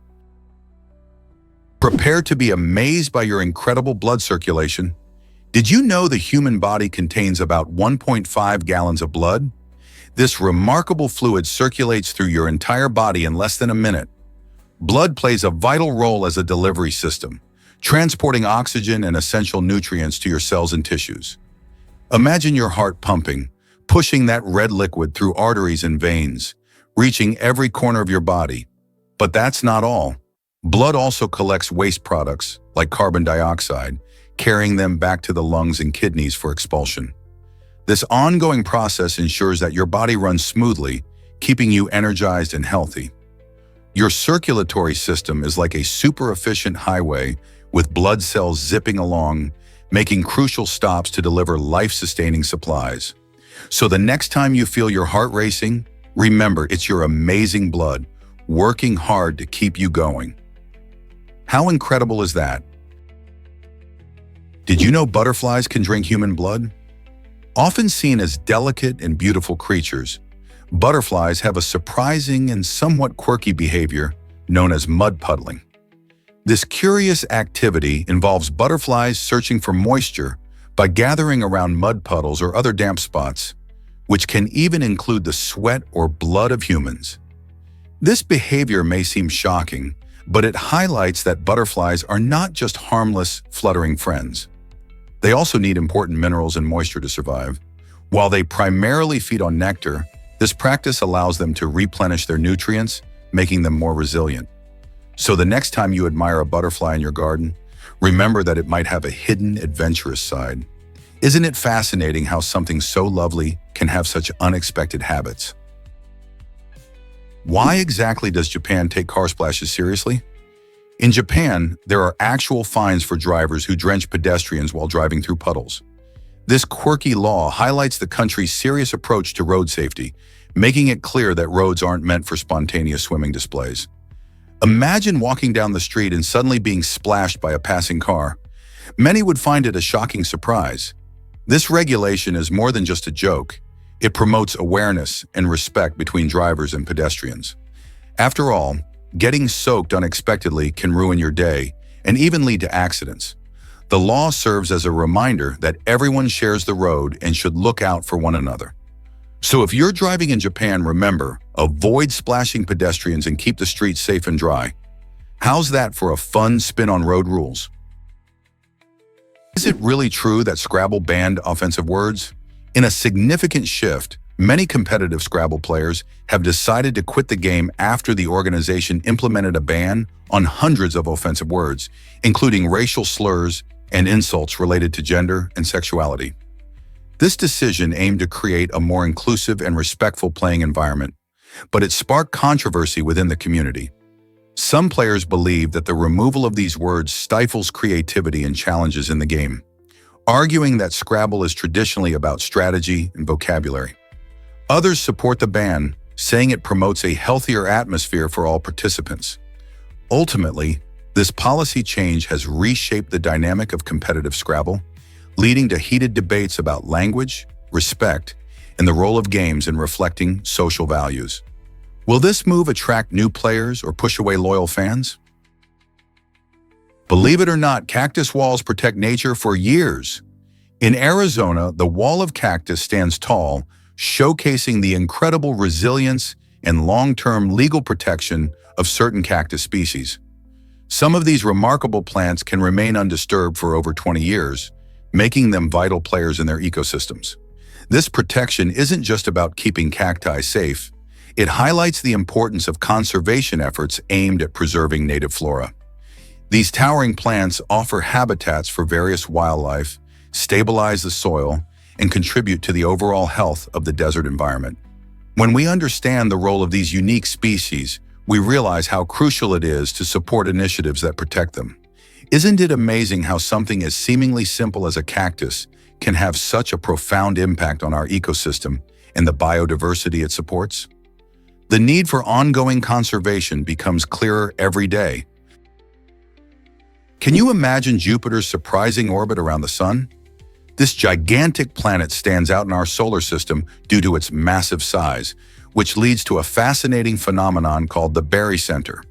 Prepare to be amazed by your incredible blood circulation. Did you know the human body contains about 1.5 gallons of blood? This remarkable fluid circulates through your entire body in less than a minute. Blood plays a vital role as a delivery system, transporting oxygen and essential nutrients to your cells and tissues. Imagine your heart pumping, pushing that red liquid through arteries and veins, reaching every corner of your body. But that's not all. Blood also collects waste products, like carbon dioxide, carrying them back to the lungs and kidneys for expulsion. This ongoing process ensures that your body runs smoothly, keeping you energized and healthy. Your circulatory system is like a super-efficient highway with blood cells zipping along, making crucial stops to deliver life-sustaining supplies. So the next time you feel your heart racing, remember it's your amazing blood working hard to keep you going. How incredible is that? Did you know butterflies can drink human blood? Often seen as delicate and beautiful creatures, butterflies have a surprising and somewhat quirky behavior known as mud puddling. This curious activity involves butterflies searching for moisture by gathering around mud puddles or other damp spots, which can even include the sweat or blood of humans. This behavior may seem shocking, but it highlights that butterflies are not just harmless, fluttering friends. They also need important minerals and moisture to survive. While they primarily feed on nectar, this practice allows them to replenish their nutrients, making them more resilient. So the next time you admire a butterfly in your garden, remember that it might have a hidden, adventurous side. Isn't it fascinating how something so lovely can have such unexpected habits? Why exactly does Japan take car splashes seriously? In Japan, there are actual fines for drivers who drench pedestrians while driving through puddles. This quirky law highlights the country's serious approach to road safety, making it clear that roads aren't meant for spontaneous swimming displays. Imagine walking down the street and suddenly being splashed by a passing car. Many would find it a shocking surprise. This regulation is more than just a joke. It promotes awareness and respect between drivers and pedestrians. After all, getting soaked unexpectedly can ruin your day and even lead to accidents. The law serves as a reminder that everyone shares the road and should look out for one another. So if you're driving in Japan, remember, avoid splashing pedestrians and keep the streets safe and dry. How's that for a fun spin on road rules? Is it really true that Scrabble banned offensive words? In a significant shift, many competitive Scrabble players have decided to quit the game after the organization implemented a ban on hundreds of offensive words, including racial slurs and insults related to gender and sexuality. This decision aimed to create a more inclusive and respectful playing environment, but it sparked controversy within the community. Some players believe that the removal of these words stifles creativity and challenges in the game, arguing that Scrabble is traditionally about strategy and vocabulary. Others support the ban, saying it promotes a healthier atmosphere for all participants. Ultimately, this policy change has reshaped the dynamic of competitive Scrabble, leading to heated debates about language, respect, and the role of games in reflecting social values. Will this move attract new players or push away loyal fans? Believe it or not, cactus walls protect nature for years. In Arizona, the wall of cactus stands tall, showcasing the incredible resilience and long-term legal protection of certain cactus species. Some of these remarkable plants can remain undisturbed for over 20 years, making them vital players in their ecosystems. This protection isn't just about keeping cacti safe. It highlights the importance of conservation efforts aimed at preserving native flora. These towering plants offer habitats for various wildlife, stabilize the soil, and contribute to the overall health of the desert environment. When we understand the role of these unique species, we realize how crucial it is to support initiatives that protect them. Isn't it amazing how something as seemingly simple as a cactus can have such a profound impact on our ecosystem and the biodiversity it supports? The need for ongoing conservation becomes clearer every day. Can you imagine Jupiter's surprising orbit around the Sun? This gigantic planet stands out in our solar system due to its massive size, which leads to a fascinating phenomenon called the barycenter.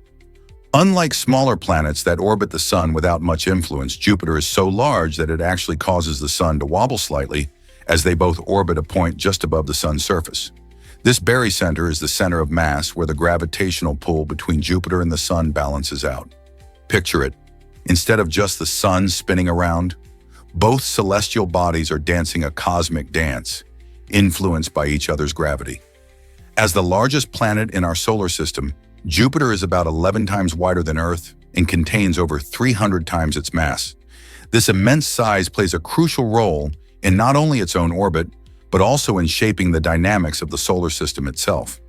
Unlike smaller planets that orbit the Sun without much influence, Jupiter is so large that it actually causes the Sun to wobble slightly as they both orbit a point just above the Sun's surface. This barycenter is the center of mass where the gravitational pull between Jupiter and the Sun balances out. Picture it. Instead of just the Sun spinning around, both celestial bodies are dancing a cosmic dance, influenced by each other's gravity. As the largest planet in our solar system, Jupiter is about 11 times wider than Earth and contains over 300 times its mass. This immense size plays a crucial role in not only its own orbit, but also in shaping the dynamics of the solar system itself.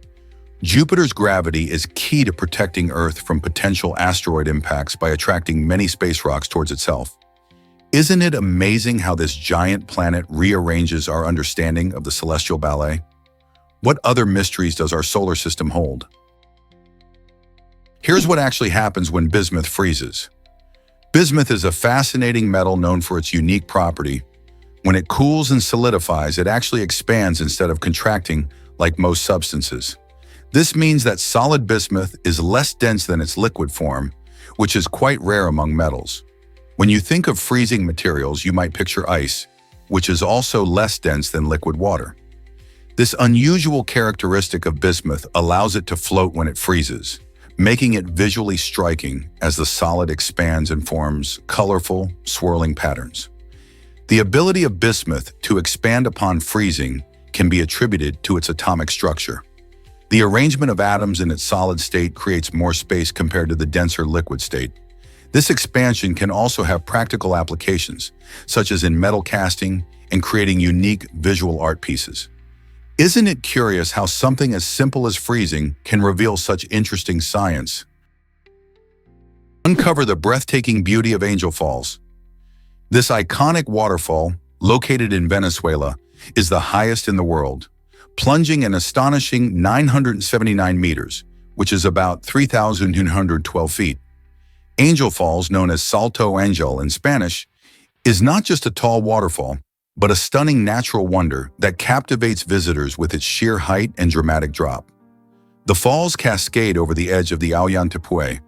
Jupiter's gravity is key to protecting Earth from potential asteroid impacts by attracting many space rocks towards itself. Isn't it amazing how this giant planet rearranges our understanding of the celestial ballet? What other mysteries does our solar system hold? Here's what actually happens when bismuth freezes. Bismuth is a fascinating metal known for its unique property. When it cools and solidifies, it actually expands instead of contracting like most substances. This means that solid bismuth is less dense than its liquid form, which is quite rare among metals. When you think of freezing materials, you might picture ice, which is also less dense than liquid water. This unusual characteristic of bismuth allows it to float when it freezes, making it visually striking as the solid expands and forms colorful, swirling patterns. The ability of bismuth to expand upon freezing can be attributed to its atomic structure. The arrangement of atoms in its solid state creates more space compared to the denser liquid state. This expansion can also have practical applications, such as in metal casting and creating unique visual art pieces. Isn't it curious how something as simple as freezing can reveal such interesting science? Uncover the breathtaking beauty of Angel Falls. This iconic waterfall, located in Venezuela, is the highest in the world, plunging an astonishing 979 meters, which is about 3,212 feet. Angel Falls, known as Salto Angel in Spanish, is not just a tall waterfall, but a stunning natural wonder that captivates visitors with its sheer height and dramatic drop. The falls cascade over the edge of the Ollantaytambo,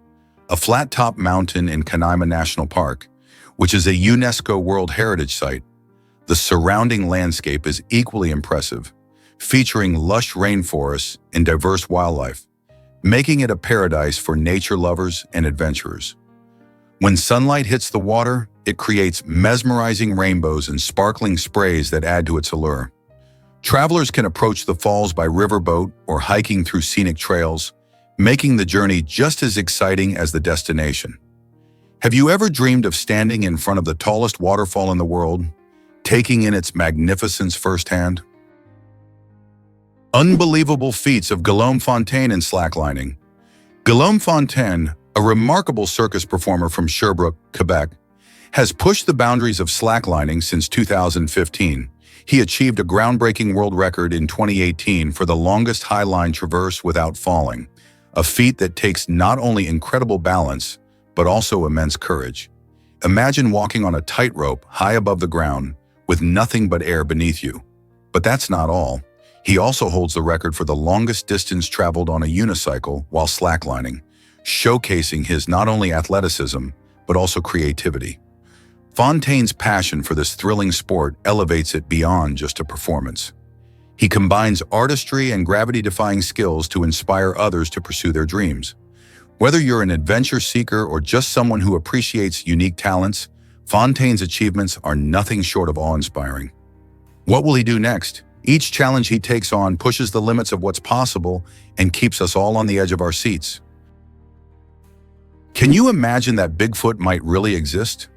a flat-top mountain in Canaima National Park, which is a UNESCO World Heritage Site. The surrounding landscape is equally impressive, featuring lush rainforests and diverse wildlife, making it a paradise for nature lovers and adventurers. When sunlight hits the water, it creates mesmerizing rainbows and sparkling sprays that add to its allure. Travelers can approach the falls by riverboat or hiking through scenic trails, making the journey just as exciting as the destination. Have you ever dreamed of standing in front of the tallest waterfall in the world, taking in its magnificence firsthand? Unbelievable feats of Guillaume Fontaine in slacklining. Guillaume Fontaine, a remarkable circus performer from Sherbrooke, Quebec, has pushed the boundaries of slacklining since 2015. He achieved a groundbreaking world record in 2018 for the longest highline traverse without falling, a feat that takes not only incredible balance, but also immense courage. Imagine walking on a tightrope high above the ground with nothing but air beneath you. But that's not all. He also holds the record for the longest distance traveled on a unicycle while slacklining, showcasing his not only athleticism, but also creativity. Fontaine's passion for this thrilling sport elevates it beyond just a performance. He combines artistry and gravity-defying skills to inspire others to pursue their dreams. Whether you're an adventure seeker or just someone who appreciates unique talents, Fontaine's achievements are nothing short of awe-inspiring. What will he do next? Each challenge he takes on pushes the limits of what's possible and keeps us all on the edge of our seats. Can you imagine that Bigfoot might really exist?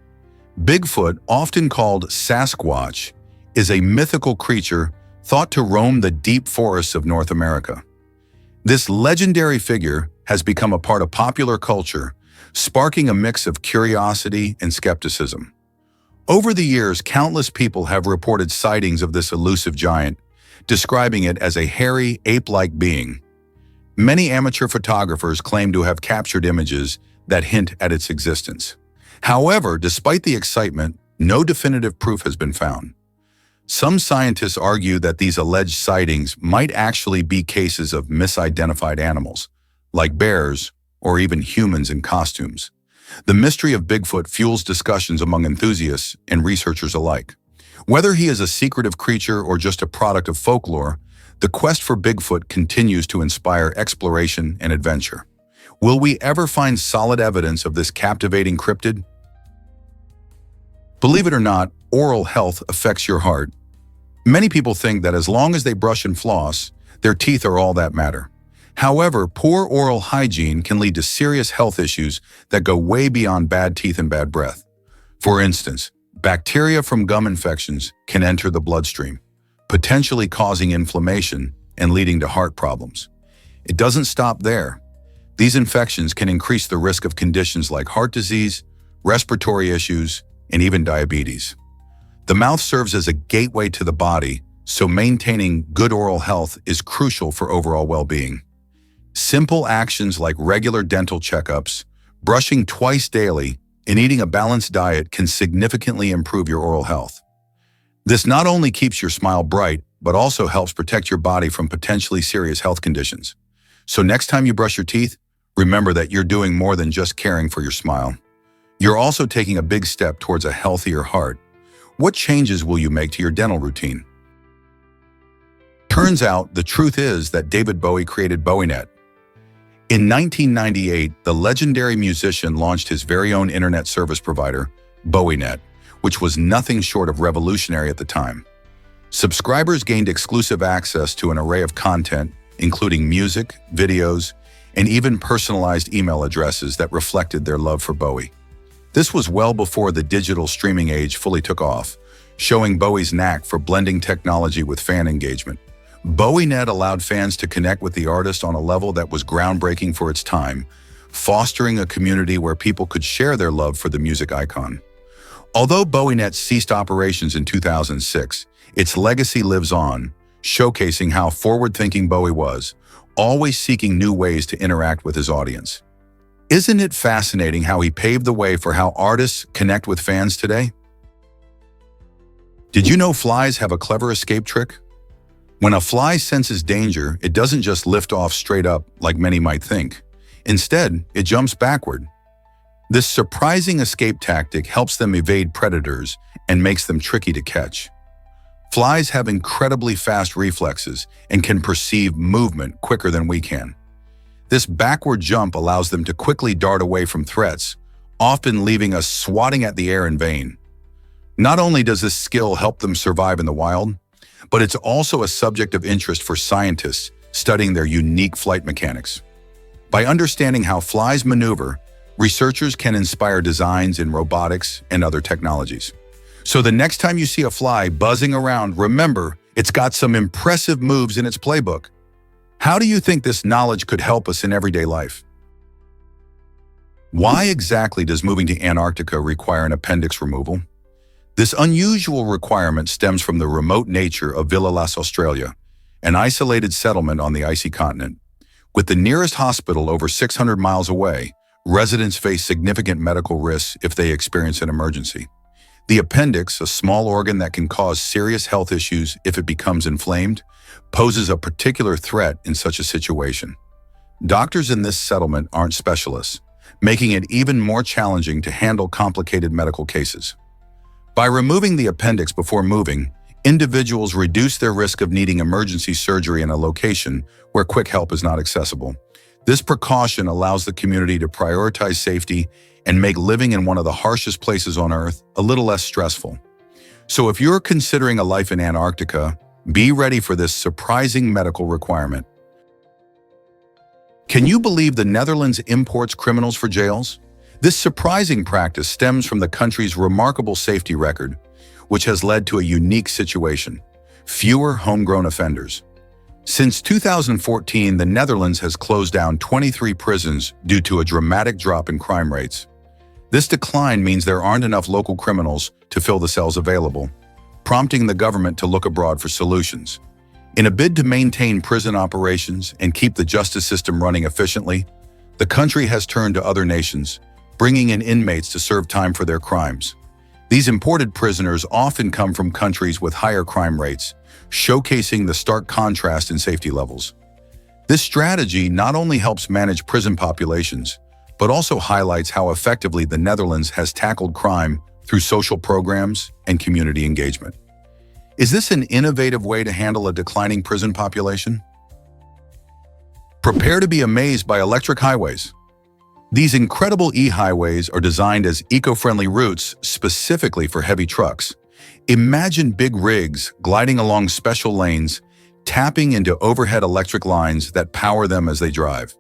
Bigfoot, often called Sasquatch, is a mythical creature thought to roam the deep forests of North America. This legendary figure has become a part of popular culture, sparking a mix of curiosity and skepticism. Over the years, countless people have reported sightings of this elusive giant, describing it as a hairy, ape-like being. Many amateur photographers claim to have captured images that hint at its existence. However, despite the excitement, no definitive proof has been found. Some scientists argue that these alleged sightings might actually be cases of misidentified animals, like bears or even humans in costumes. The mystery of Bigfoot fuels discussions among enthusiasts and researchers alike. Whether he is a secretive creature or just a product of folklore, the quest for Bigfoot continues to inspire exploration and adventure. Will we ever find solid evidence of this captivating cryptid? Believe it or not, oral health affects your heart. Many people think that as long as they brush and floss, their teeth are all that matter. However, poor oral hygiene can lead to serious health issues that go way beyond bad teeth and bad breath. For instance, bacteria from gum infections can enter the bloodstream, potentially causing inflammation and leading to heart problems. It doesn't stop there. These infections can increase the risk of conditions like heart disease, respiratory issues, and even diabetes. The mouth serves as a gateway to the body, so maintaining good oral health is crucial for overall well-being. Simple actions like regular dental checkups, brushing twice daily, and eating a balanced diet can significantly improve your oral health. This not only keeps your smile bright, but also helps protect your body from potentially serious health conditions. So next time you brush your teeth, remember that you're doing more than just caring for your smile. You're also taking a big step towards a healthier heart. What changes will you make to your dental routine? Turns out, the truth is that David Bowie created BowieNet. In 1998, the legendary musician launched his very own internet service provider, BowieNet, which was nothing short of revolutionary at the time. Subscribers gained exclusive access to an array of content, including music, videos, and even personalized email addresses that reflected their love for Bowie. This was well before the digital streaming age fully took off, showing Bowie's knack for blending technology with fan engagement. BowieNet allowed fans to connect with the artist on a level that was groundbreaking for its time, fostering a community where people could share their love for the music icon. Although BowieNet ceased operations in 2006, its legacy lives on, showcasing how forward-thinking Bowie was, always seeking new ways to interact with his audience. Isn't it fascinating how he paved the way for how artists connect with fans today? Did you know flies have a clever escape trick? When a fly senses danger, it doesn't just lift off straight up like many might think. Instead, it jumps backward. This surprising escape tactic helps them evade predators and makes them tricky to catch. Flies have incredibly fast reflexes and can perceive movement quicker than we can. This backward jump allows them to quickly dart away from threats, often leaving us swatting at the air in vain. Not only does this skill help them survive in the wild, but it's also a subject of interest for scientists studying their unique flight mechanics. By understanding how flies maneuver, researchers can inspire designs in robotics and other technologies. So the next time you see a fly buzzing around, remember, it's got some impressive moves in its playbook. How do you think this knowledge could help us in everyday life? Why exactly does moving to Antarctica require an appendix removal? This unusual requirement stems from the remote nature of Villa Las Australia, an isolated settlement on the icy continent. With the nearest hospital over 600 miles away, residents face significant medical risks if they experience an emergency. The appendix, a small organ that can cause serious health issues if it becomes inflamed, poses a particular threat in such a situation. Doctors in this settlement aren't specialists, making it even more challenging to handle complicated medical cases. By removing the appendix before moving, individuals reduce their risk of needing emergency surgery in a location where quick help is not accessible. This precaution allows the community to prioritize safety and make living in one of the harshest places on Earth a little less stressful. So if you're considering a life in Antarctica, be ready for this surprising medical requirement. Can you believe the Netherlands imports criminals for jails? This surprising practice stems from the country's remarkable safety record, which has led to a unique situation: fewer homegrown offenders. Since 2014, the Netherlands has closed down 23 prisons due to a dramatic drop in crime rates. This decline means there aren't enough local criminals to fill the cells available, prompting the government to look abroad for solutions. In a bid to maintain prison operations and keep the justice system running efficiently, the country has turned to other nations, bringing in inmates to serve time for their crimes. These imported prisoners often come from countries with higher crime rates, showcasing the stark contrast in safety levels. This strategy not only helps manage prison populations, but also highlights how effectively the Netherlands has tackled crime through social programs and community engagement. Is this an innovative way to handle a declining prison population? Prepare to be amazed by electric highways. These incredible e-highways are designed as eco-friendly routes specifically for heavy trucks. Imagine big rigs gliding along special lanes, tapping into overhead electric lines that power them as they drive.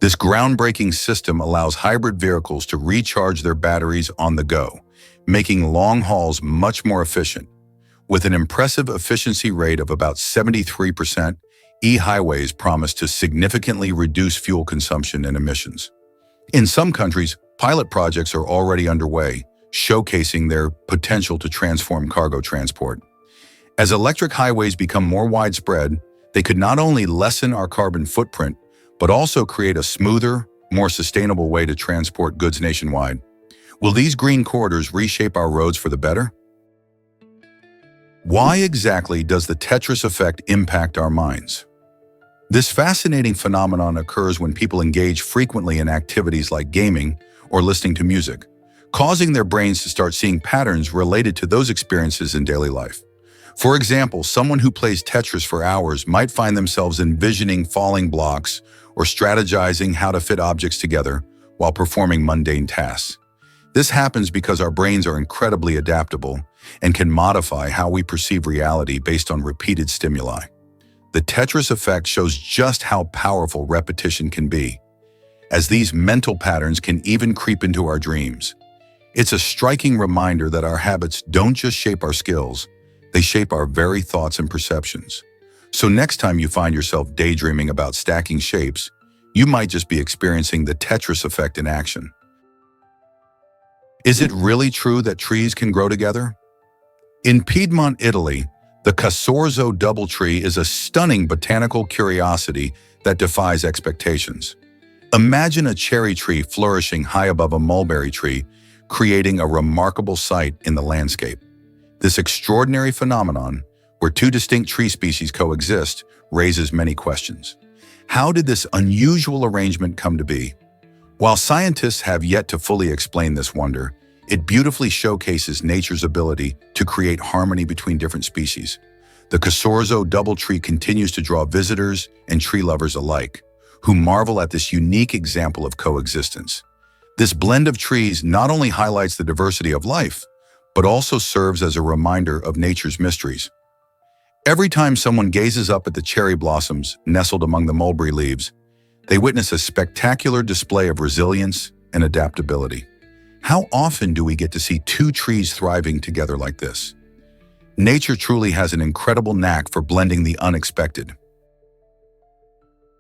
This groundbreaking system allows hybrid vehicles to recharge their batteries on the go, making long hauls much more efficient. With an impressive efficiency rate of about 73%, e-highways promise to significantly reduce fuel consumption and emissions. In some countries, pilot projects are already underway, showcasing their potential to transform cargo transport. As electric highways become more widespread, they could not only lessen our carbon footprint, but also create a smoother, more sustainable way to transport goods nationwide. Will these green corridors reshape our roads for the better? Why exactly does the Tetris effect impact our minds? This fascinating phenomenon occurs when people engage frequently in activities like gaming or listening to music, causing their brains to start seeing patterns related to those experiences in daily life. For example, someone who plays Tetris for hours might find themselves envisioning falling blocks or strategizing how to fit objects together while performing mundane tasks. This happens because our brains are incredibly adaptable and can modify how we perceive reality based on repeated stimuli. The Tetris effect shows just how powerful repetition can be, as these mental patterns can even creep into our dreams. It's a striking reminder that our habits don't just shape our skills, they shape our very thoughts and perceptions. So next time you find yourself daydreaming about stacking shapes, you might just be experiencing the Tetris effect in action. Is it really true that trees can grow together? In Piedmont, Italy, the Casorzo doubletree is a stunning botanical curiosity that defies expectations. Imagine a cherry tree flourishing high above a mulberry tree, creating a remarkable sight in the landscape. This extraordinary phenomenon, where two distinct tree species coexist, raises many questions. How did this unusual arrangement come to be? While scientists have yet to fully explain this wonder, it beautifully showcases nature's ability to create harmony between different species. The Casorzo doubletree continues to draw visitors and tree lovers alike, who marvel at this unique example of coexistence. This blend of trees not only highlights the diversity of life, but also serves as a reminder of nature's mysteries. Every time someone gazes up at the cherry blossoms nestled among the mulberry leaves, they witness a spectacular display of resilience and adaptability. How often do we get to see two trees thriving together like this? Nature truly has an incredible knack for blending the unexpected.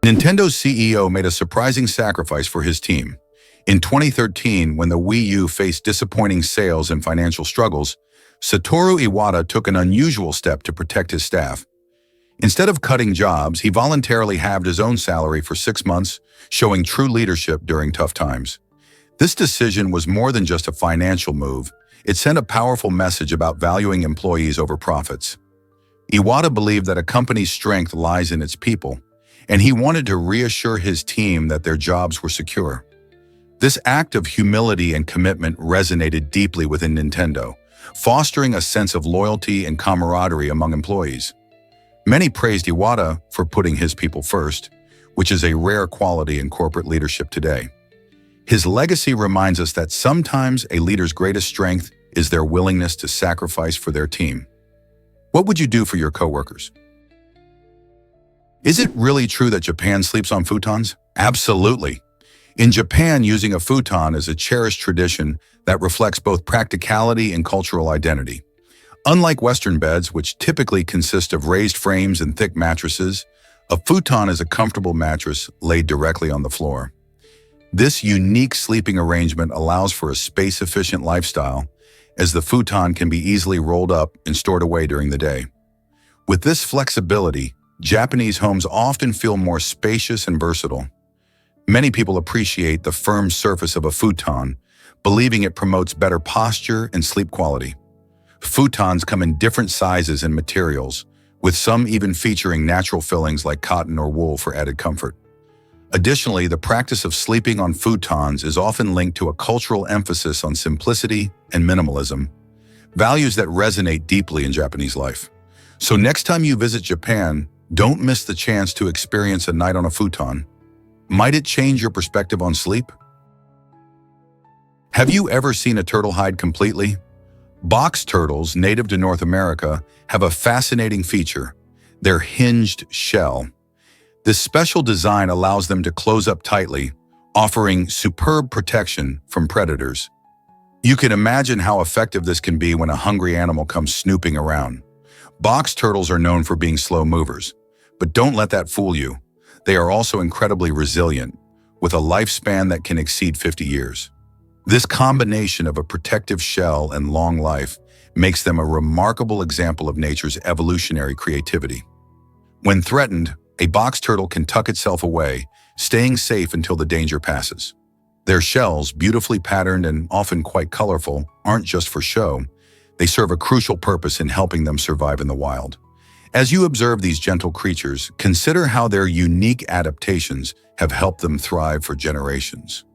Nintendo's CEO made a surprising sacrifice for his team. In 2013, when the Wii U faced disappointing sales and financial struggles, Satoru Iwata took an unusual step to protect his staff. Instead of cutting jobs, he voluntarily halved his own salary for 6 months, showing true leadership during tough times. This decision was more than just a financial move. It sent a powerful message about valuing employees over profits. Iwata believed that a company's strength lies in its people, and he wanted to reassure his team that their jobs were secure. This act of humility and commitment resonated deeply within Nintendo, fostering a sense of loyalty and camaraderie among employees. Many praised Iwata for putting his people first, which is a rare quality in corporate leadership today. His legacy reminds us that sometimes a leader's greatest strength is their willingness to sacrifice for their team. What would you do for your coworkers? Is it really true that Japan sleeps on futons? Absolutely. In Japan, using a futon is a cherished tradition that reflects both practicality and cultural identity. Unlike Western beds, which typically consist of raised frames and thick mattresses, a futon is a comfortable mattress laid directly on the floor. This unique sleeping arrangement allows for a space-efficient lifestyle, as the futon can be easily rolled up and stored away during the day. With this flexibility, Japanese homes often feel more spacious and versatile. Many people appreciate the firm surface of a futon, believing it promotes better posture and sleep quality. Futons come in different sizes and materials, with some even featuring natural fillings like cotton or wool for added comfort. Additionally, the practice of sleeping on futons is often linked to a cultural emphasis on simplicity and minimalism, values that resonate deeply in Japanese life. So next time you visit Japan, don't miss the chance to experience a night on a futon. Might it change your perspective on sleep? Have you ever seen a turtle hide completely? Box turtles, native to North America, have a fascinating feature: their hinged shell. This special design allows them to close up tightly, offering superb protection from predators. You can imagine how effective this can be when a hungry animal comes snooping around. Box turtles are known for being slow movers, but don't let that fool you. They are also incredibly resilient, with a lifespan that can exceed 50 years. This combination of a protective shell and long life makes them a remarkable example of nature's evolutionary creativity. When threatened, a box turtle can tuck itself away, staying safe until the danger passes. Their shells, beautifully patterned and often quite colorful, aren't just for show. They serve a crucial purpose in helping them survive in the wild. As you observe these gentle creatures, consider how their unique adaptations have helped them thrive for generations.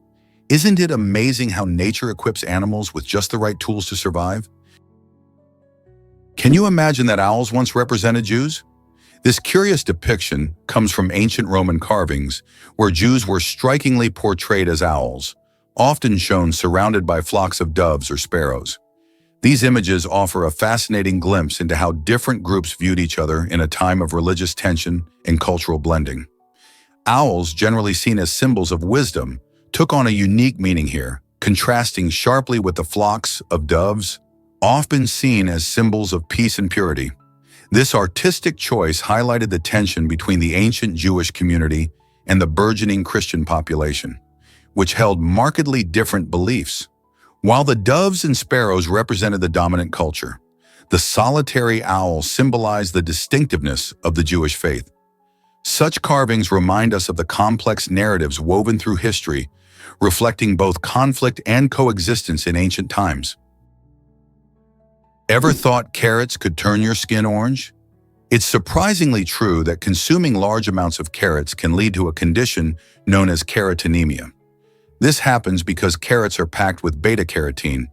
Isn't it amazing how nature equips animals with just the right tools to survive? Can you imagine that owls once represented Jews? This curious depiction comes from ancient Roman carvings, where Jews were strikingly portrayed as owls, often shown surrounded by flocks of doves or sparrows. These images offer a fascinating glimpse into how different groups viewed each other in a time of religious tension and cultural blending. Owls, generally seen as symbols of wisdom, took on a unique meaning here, contrasting sharply with the flocks of doves, often seen as symbols of peace and purity. This artistic choice highlighted the tension between the ancient Jewish community and the burgeoning Christian population, which held markedly different beliefs. While the doves and sparrows represented the dominant culture, the solitary owl symbolized the distinctiveness of the Jewish faith. Such carvings remind us of the complex narratives woven through history, reflecting both conflict and coexistence in ancient times. Ever thought carrots could turn your skin orange? It's surprisingly true that consuming large amounts of carrots can lead to a condition known as carotenemia. This happens because carrots are packed with beta-carotene,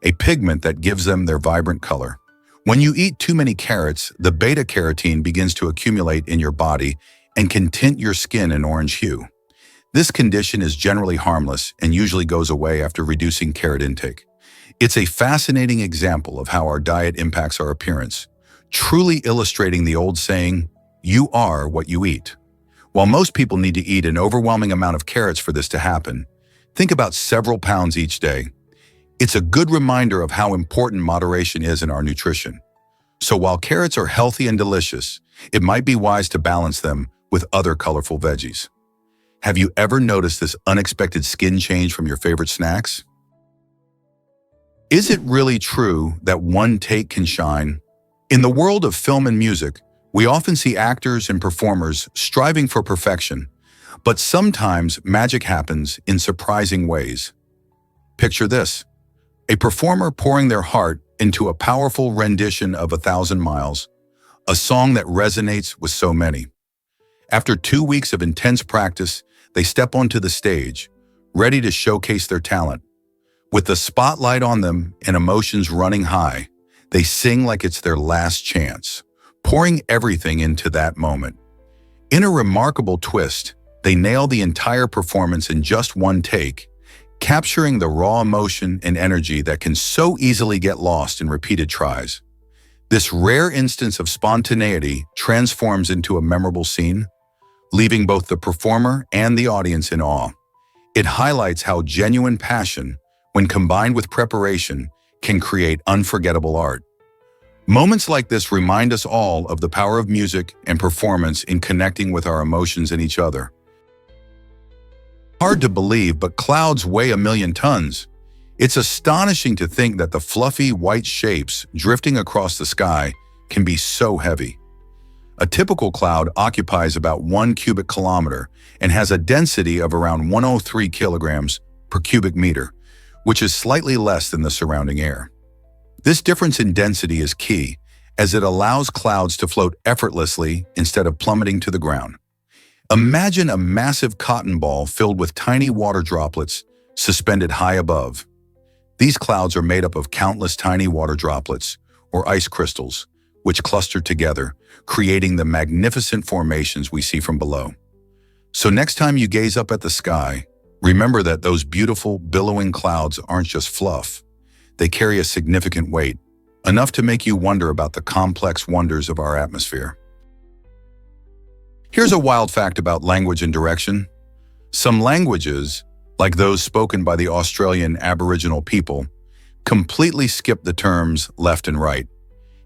a pigment that gives them their vibrant color. When you eat too many carrots, the beta-carotene begins to accumulate in your body and can tint your skin an orange hue. This condition is generally harmless and usually goes away after reducing carrot intake. It's a fascinating example of how our diet impacts our appearance, truly illustrating the old saying, "You are what you eat." While most people need to eat an overwhelming amount of carrots for this to happen, think about several pounds each day. It's a good reminder of how important moderation is in our nutrition. So while carrots are healthy and delicious, it might be wise to balance them with other colorful veggies. Have you ever noticed this unexpected skin change from your favorite snacks? Is it really true that one take can shine? In the world of film and music, we often see actors and performers striving for perfection, but sometimes magic happens in surprising ways. Picture this: a performer pouring their heart into a powerful rendition of 1,000 Miles, a song that resonates with so many. After 2 weeks of intense practice, they step onto the stage, ready to showcase their talent. With the spotlight on them and emotions running high, they sing like it's their last chance, pouring everything into that moment. In a remarkable twist, they nail the entire performance in just one take, capturing the raw emotion and energy that can so easily get lost in repeated tries. This rare instance of spontaneity transforms into a memorable scene, leaving both the performer and the audience in awe. It highlights how genuine passion, when combined with preparation, can create unforgettable art. Moments like this remind us all of the power of music and performance in connecting with our emotions and each other. Hard to believe, but clouds weigh 1 million tons. It's astonishing to think that the fluffy white shapes drifting across the sky can be so heavy. A typical cloud occupies about 1 cubic kilometer and has a density of around 103 kilograms per cubic meter, which is slightly less than the surrounding air. This difference in density is key, as it allows clouds to float effortlessly instead of plummeting to the ground. Imagine a massive cotton ball filled with tiny water droplets suspended high above. These clouds are made up of countless tiny water droplets, or ice crystals, which cluster together, creating the magnificent formations we see from below. So next time you gaze up at the sky, remember that those beautiful, billowing clouds aren't just fluff. They carry a significant weight, enough to make you wonder about the complex wonders of our atmosphere. Here's a wild fact about language and direction. Some languages, like those spoken by the Australian Aboriginal people, completely skip the terms left and right.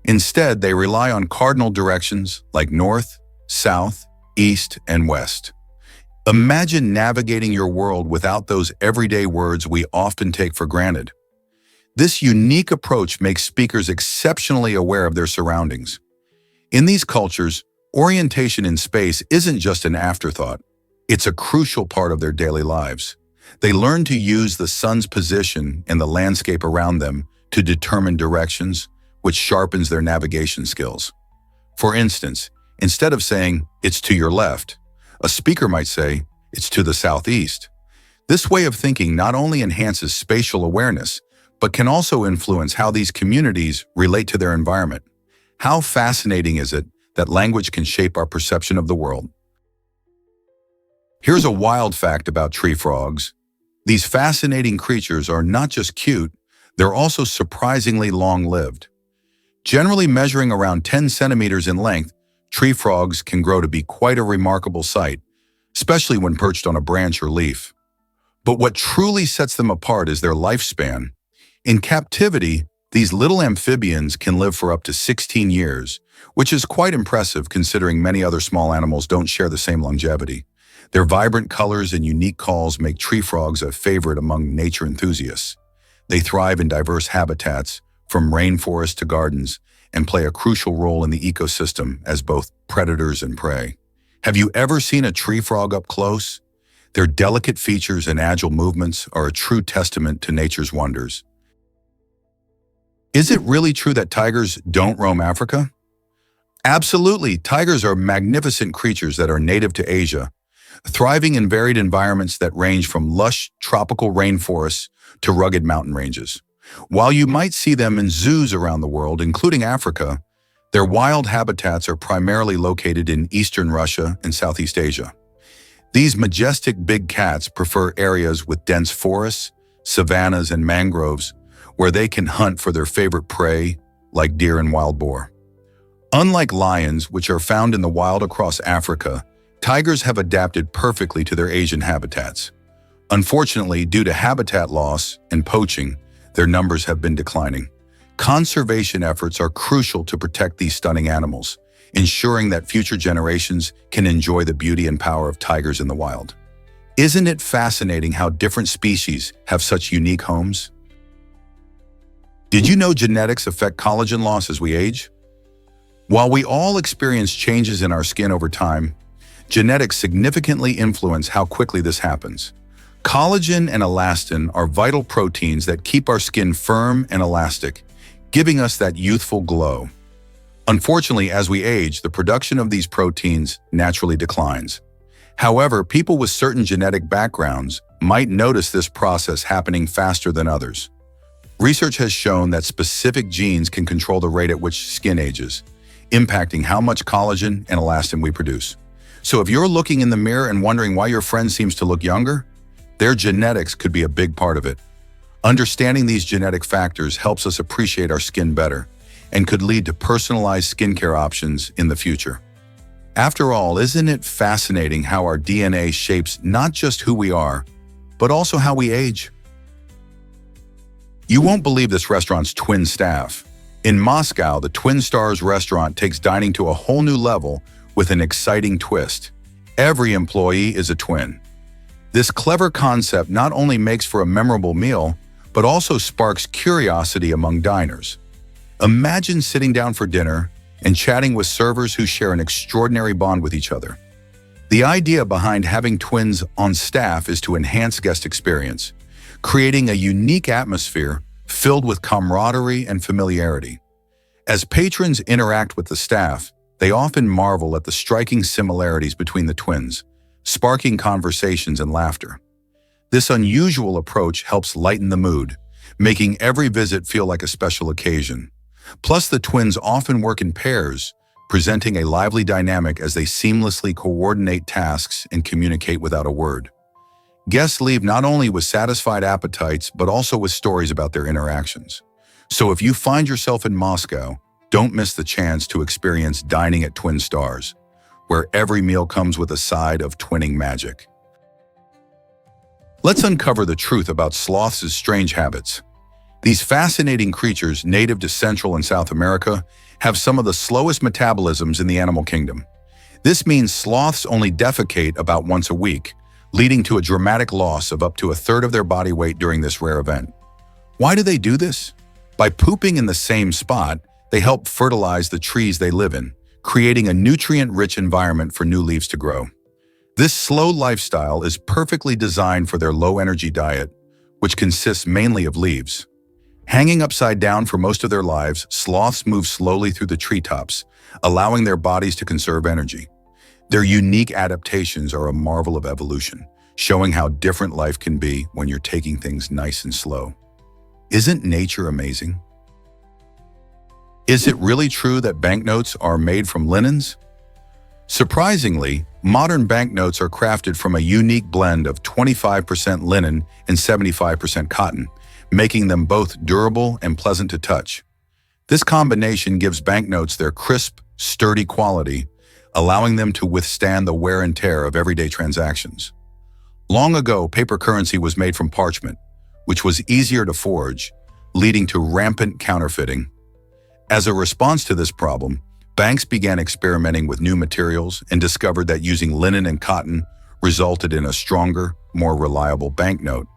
Instead, they rely on cardinal directions like north, south, east, and west. Imagine navigating your world without those everyday words we often take for granted. This unique approach makes speakers exceptionally aware of their surroundings. In these cultures, orientation in space isn't just an afterthought. It's a crucial part of their daily lives. They learn to use the sun's position and the landscape around them to determine directions, which sharpens their navigation skills. For instance, instead of saying, "It's to your left," a speaker might say, "It's to the southeast." This way of thinking not only enhances spatial awareness, but can also influence how these communities relate to their environment. How fascinating is it that language can shape our perception of the world? Here's a wild fact about tree frogs. These fascinating creatures are not just cute, they're also surprisingly long-lived. Generally measuring around 10 centimeters in length, tree frogs can grow to be quite a remarkable sight, especially when perched on a branch or leaf. But what truly sets them apart is their lifespan. In captivity, these little amphibians can live for up to 16 years, which is quite impressive considering many other small animals don't share the same longevity. Their vibrant colors and unique calls make tree frogs a favorite among nature enthusiasts. They thrive in diverse habitats, from rainforests to gardens, and play a crucial role in the ecosystem as both predators and prey. Have you ever seen a tree frog up close? Their delicate features and agile movements are a true testament to nature's wonders. Is it really true that tigers don't roam Africa? Absolutely. Tigers are magnificent creatures that are native to Asia, thriving in varied environments that range from lush tropical rainforests to rugged mountain ranges. While you might see them in zoos around the world, including Africa, their wild habitats are primarily located in eastern Russia and Southeast Asia. These majestic big cats prefer areas with dense forests, savannas, and mangroves, where they can hunt for their favorite prey, like deer and wild boar. Unlike lions, which are found in the wild across Africa, tigers have adapted perfectly to their Asian habitats. Unfortunately, due to habitat loss and poaching, their numbers have been declining. Conservation efforts are crucial to protect these stunning animals, ensuring that future generations can enjoy the beauty and power of tigers in the wild. Isn't it fascinating how different species have such unique homes? Did you know genetics affect collagen loss as we age? While we all experience changes in our skin over time, genetics significantly influence how quickly this happens. Collagen and elastin are vital proteins that keep our skin firm and elastic, giving us that youthful glow. Unfortunately, as we age, the production of these proteins naturally declines. However, people with certain genetic backgrounds might notice this process happening faster than others. Research has shown that specific genes can control the rate at which skin ages, impacting how much collagen and elastin we produce. So if you're looking in the mirror and wondering why your friend seems to look younger, their genetics could be a big part of it. Understanding these genetic factors helps us appreciate our skin better and could lead to personalized skincare options in the future. After all, isn't it fascinating how our DNA shapes not just who we are, but also how we age? You won't believe this restaurant's twin staff. In Moscow, the Twin Stars restaurant takes dining to a whole new level with an exciting twist. Every employee is a twin. This clever concept not only makes for a memorable meal, but also sparks curiosity among diners. Imagine sitting down for dinner and chatting with servers who share an extraordinary bond with each other. The idea behind having twins on staff is to enhance guest experience, creating a unique atmosphere filled with camaraderie and familiarity. As patrons interact with the staff, they often marvel at the striking similarities between the twins, sparking conversations and laughter. This unusual approach helps lighten the mood, making every visit feel like a special occasion. Plus, the twins often work in pairs, presenting a lively dynamic as they seamlessly coordinate tasks and communicate without a word. Guests leave not only with satisfied appetites, but also with stories about their interactions. So if you find yourself in Moscow, don't miss the chance to experience dining at Twin Stars, where every meal comes with a side of twinning magic. Let's uncover the truth about sloths' strange habits. These fascinating creatures, native to Central and South America, have some of the slowest metabolisms in the animal kingdom. This means sloths only defecate about once a week, leading to a dramatic loss of up to a third of their body weight during this rare event. Why do they do this? By pooping in the same spot, they help fertilize the trees they live in, creating a nutrient-rich environment for new leaves to grow. This slow lifestyle is perfectly designed for their low-energy diet, which consists mainly of leaves. Hanging upside down for most of their lives, sloths move slowly through the treetops, allowing their bodies to conserve energy. Their unique adaptations are a marvel of evolution, showing how different life can be when you're taking things nice and slow. Isn't nature amazing? Is it really true that banknotes are made from linens? Surprisingly, modern banknotes are crafted from a unique blend of 25% linen and 75% cotton, making them both durable and pleasant to touch. This combination gives banknotes their crisp, sturdy quality, allowing them to withstand the wear and tear of everyday transactions. Long ago, paper currency was made from parchment, which was easier to forge, leading to rampant counterfeiting. As a response to this problem, banks began experimenting with new materials and discovered that using linen and cotton resulted in a stronger, more reliable banknote.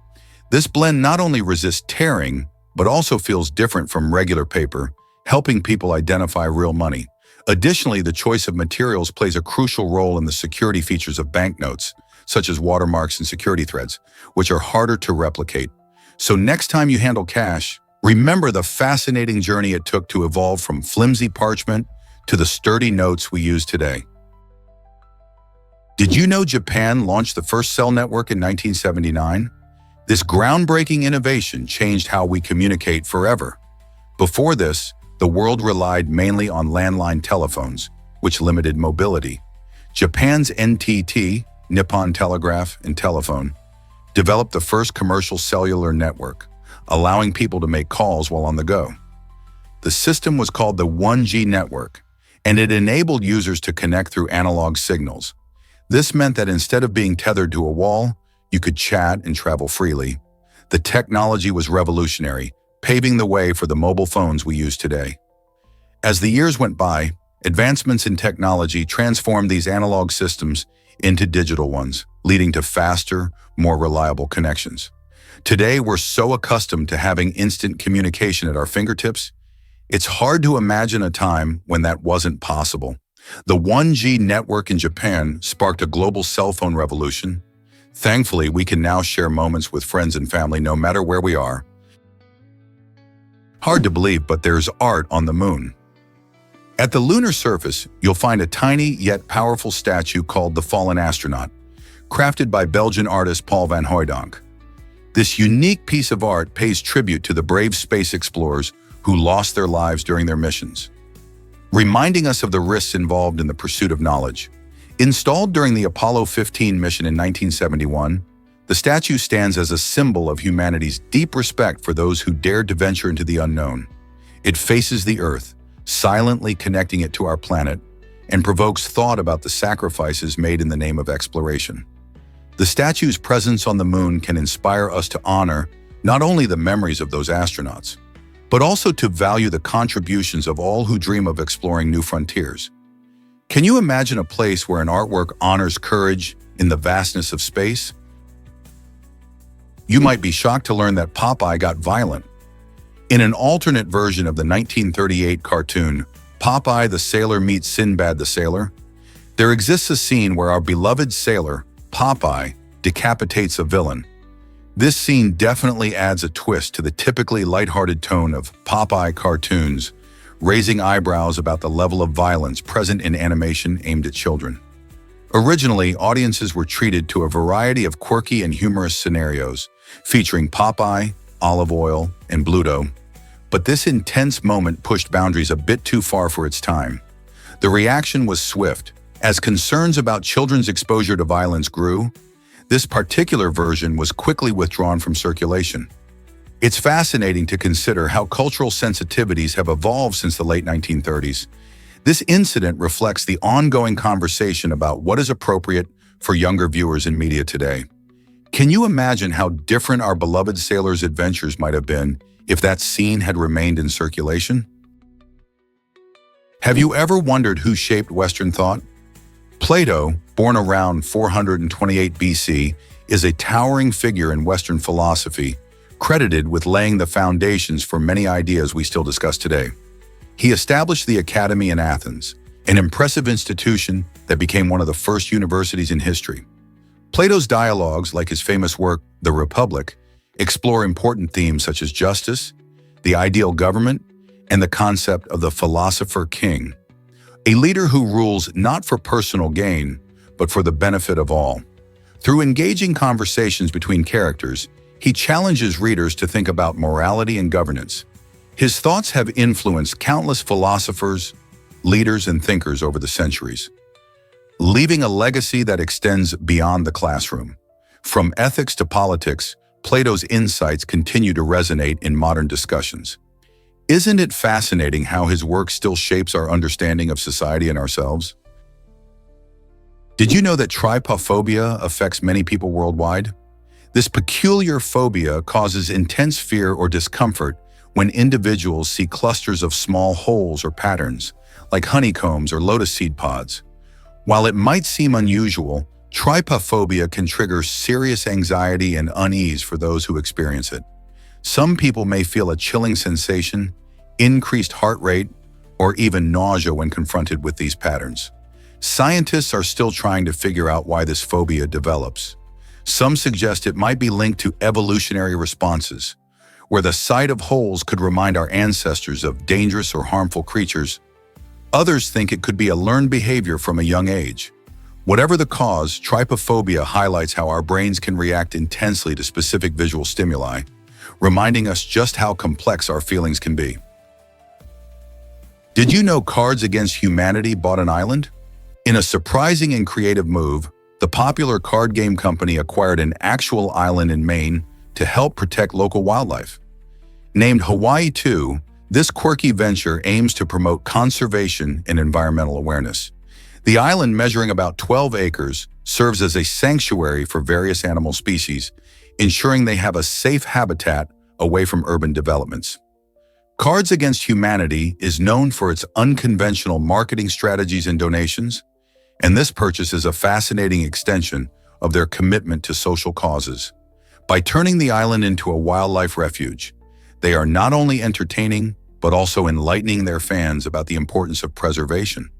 This blend not only resists tearing, but also feels different from regular paper, helping people identify real money. Additionally, the choice of materials plays a crucial role in the security features of banknotes, such as watermarks and security threads, which are harder to replicate. So next time you handle cash, remember the fascinating journey it took to evolve from flimsy parchment to the sturdy notes we use today. Did you know Japan launched the first cell network in 1979? This groundbreaking innovation changed how we communicate forever. Before this, the world relied mainly on landline telephones, which limited mobility. Japan's NTT, Nippon Telegraph and Telephone, developed the first commercial cellular network, allowing people to make calls while on the go. The system was called the 1G network, and it enabled users to connect through analog signals. This meant that instead of being tethered to a wall, you could chat and travel freely. The technology was revolutionary, paving the way for the mobile phones we use today. As the years went by, advancements in technology transformed these analog systems into digital ones, leading to faster, more reliable connections. Today, we're so accustomed to having instant communication at our fingertips, it's hard to imagine a time when that wasn't possible. The 1G network in Japan sparked a global cell phone revolution. Thankfully, we can now share moments with friends and family no matter where we are. Hard to believe, but there's art on the moon. At the lunar surface, you'll find a tiny yet powerful statue called the Fallen Astronaut, crafted by Belgian artist Paul van Hooijdonk. This unique piece of art pays tribute to the brave space explorers who lost their lives during their missions, reminding us of the risks involved in the pursuit of knowledge. Installed during the Apollo 15 mission in 1971, the statue stands as a symbol of humanity's deep respect for those who dared to venture into the unknown. It faces the Earth, silently connecting it to our planet, and provokes thought about the sacrifices made in the name of exploration. The statue's presence on the moon can inspire us to honor not only the memories of those astronauts, but also to value the contributions of all who dream of exploring new frontiers. Can you imagine a place where an artwork honors courage in the vastness of space? You might be shocked to learn that Popeye got violent. In an alternate version of the 1938 cartoon, Popeye the Sailor meets Sinbad the Sailor, there exists a scene where our beloved sailor, Popeye, decapitates a villain. This scene definitely adds a twist to the typically lighthearted tone of Popeye cartoons, raising eyebrows about the level of violence present in animation aimed at children. Originally, audiences were treated to a variety of quirky and humorous scenarios, featuring Popeye, Olive Oyl, and Bluto. But this intense moment pushed boundaries a bit too far for its time. The reaction was swift. As concerns about children's exposure to violence grew, this particular version was quickly withdrawn from circulation. It's fascinating to consider how cultural sensitivities have evolved since the late 1930s. This incident reflects the ongoing conversation about what is appropriate for younger viewers in media today. Can you imagine how different our beloved sailor's adventures might have been if that scene had remained in circulation? Have you ever wondered who shaped Western thought? Plato, born around 428 BC, is a towering figure in Western philosophy, credited with laying the foundations for many ideas we still discuss today. He established the Academy in Athens, an impressive institution that became one of the first universities in history. Plato's dialogues, like his famous work, The Republic, explore important themes such as justice, the ideal government, and the concept of the philosopher king, a leader who rules not for personal gain, but for the benefit of all. Through engaging conversations between characters, he challenges readers to think about morality and governance. His thoughts have influenced countless philosophers, leaders, and thinkers over the centuries, leaving a legacy that extends beyond the classroom. From ethics to politics, Plato's insights continue to resonate in modern discussions. Isn't it fascinating how his work still shapes our understanding of society and ourselves? Did you know that trypophobia affects many people worldwide? This peculiar phobia causes intense fear or discomfort when individuals see clusters of small holes or patterns, like honeycombs or lotus seed pods. While it might seem unusual, trypophobia can trigger serious anxiety and unease for those who experience it. Some people may feel a chilling sensation, increased heart rate, or even nausea when confronted with these patterns. Scientists are still trying to figure out why this phobia develops. Some suggest it might be linked to evolutionary responses, where the sight of holes could remind our ancestors of dangerous or harmful creatures. Others think it could be a learned behavior from a young age. Whatever the cause, trypophobia highlights how our brains can react intensely to specific visual stimuli, reminding us just how complex our feelings can be. Did you know Cards Against Humanity bought an island? In a surprising and creative move, the popular card game company acquired an actual island in Maine to help protect local wildlife. Named Hawaii 2, this quirky venture aims to promote conservation and environmental awareness. The island, measuring about 12 acres, serves as a sanctuary for various animal species, ensuring they have a safe habitat away from urban developments. Cards Against Humanity is known for its unconventional marketing strategies and donations, and this purchase is a fascinating extension of their commitment to social causes. By turning the island into a wildlife refuge, they are not only entertaining, but also enlightening their fans about the importance of preservation.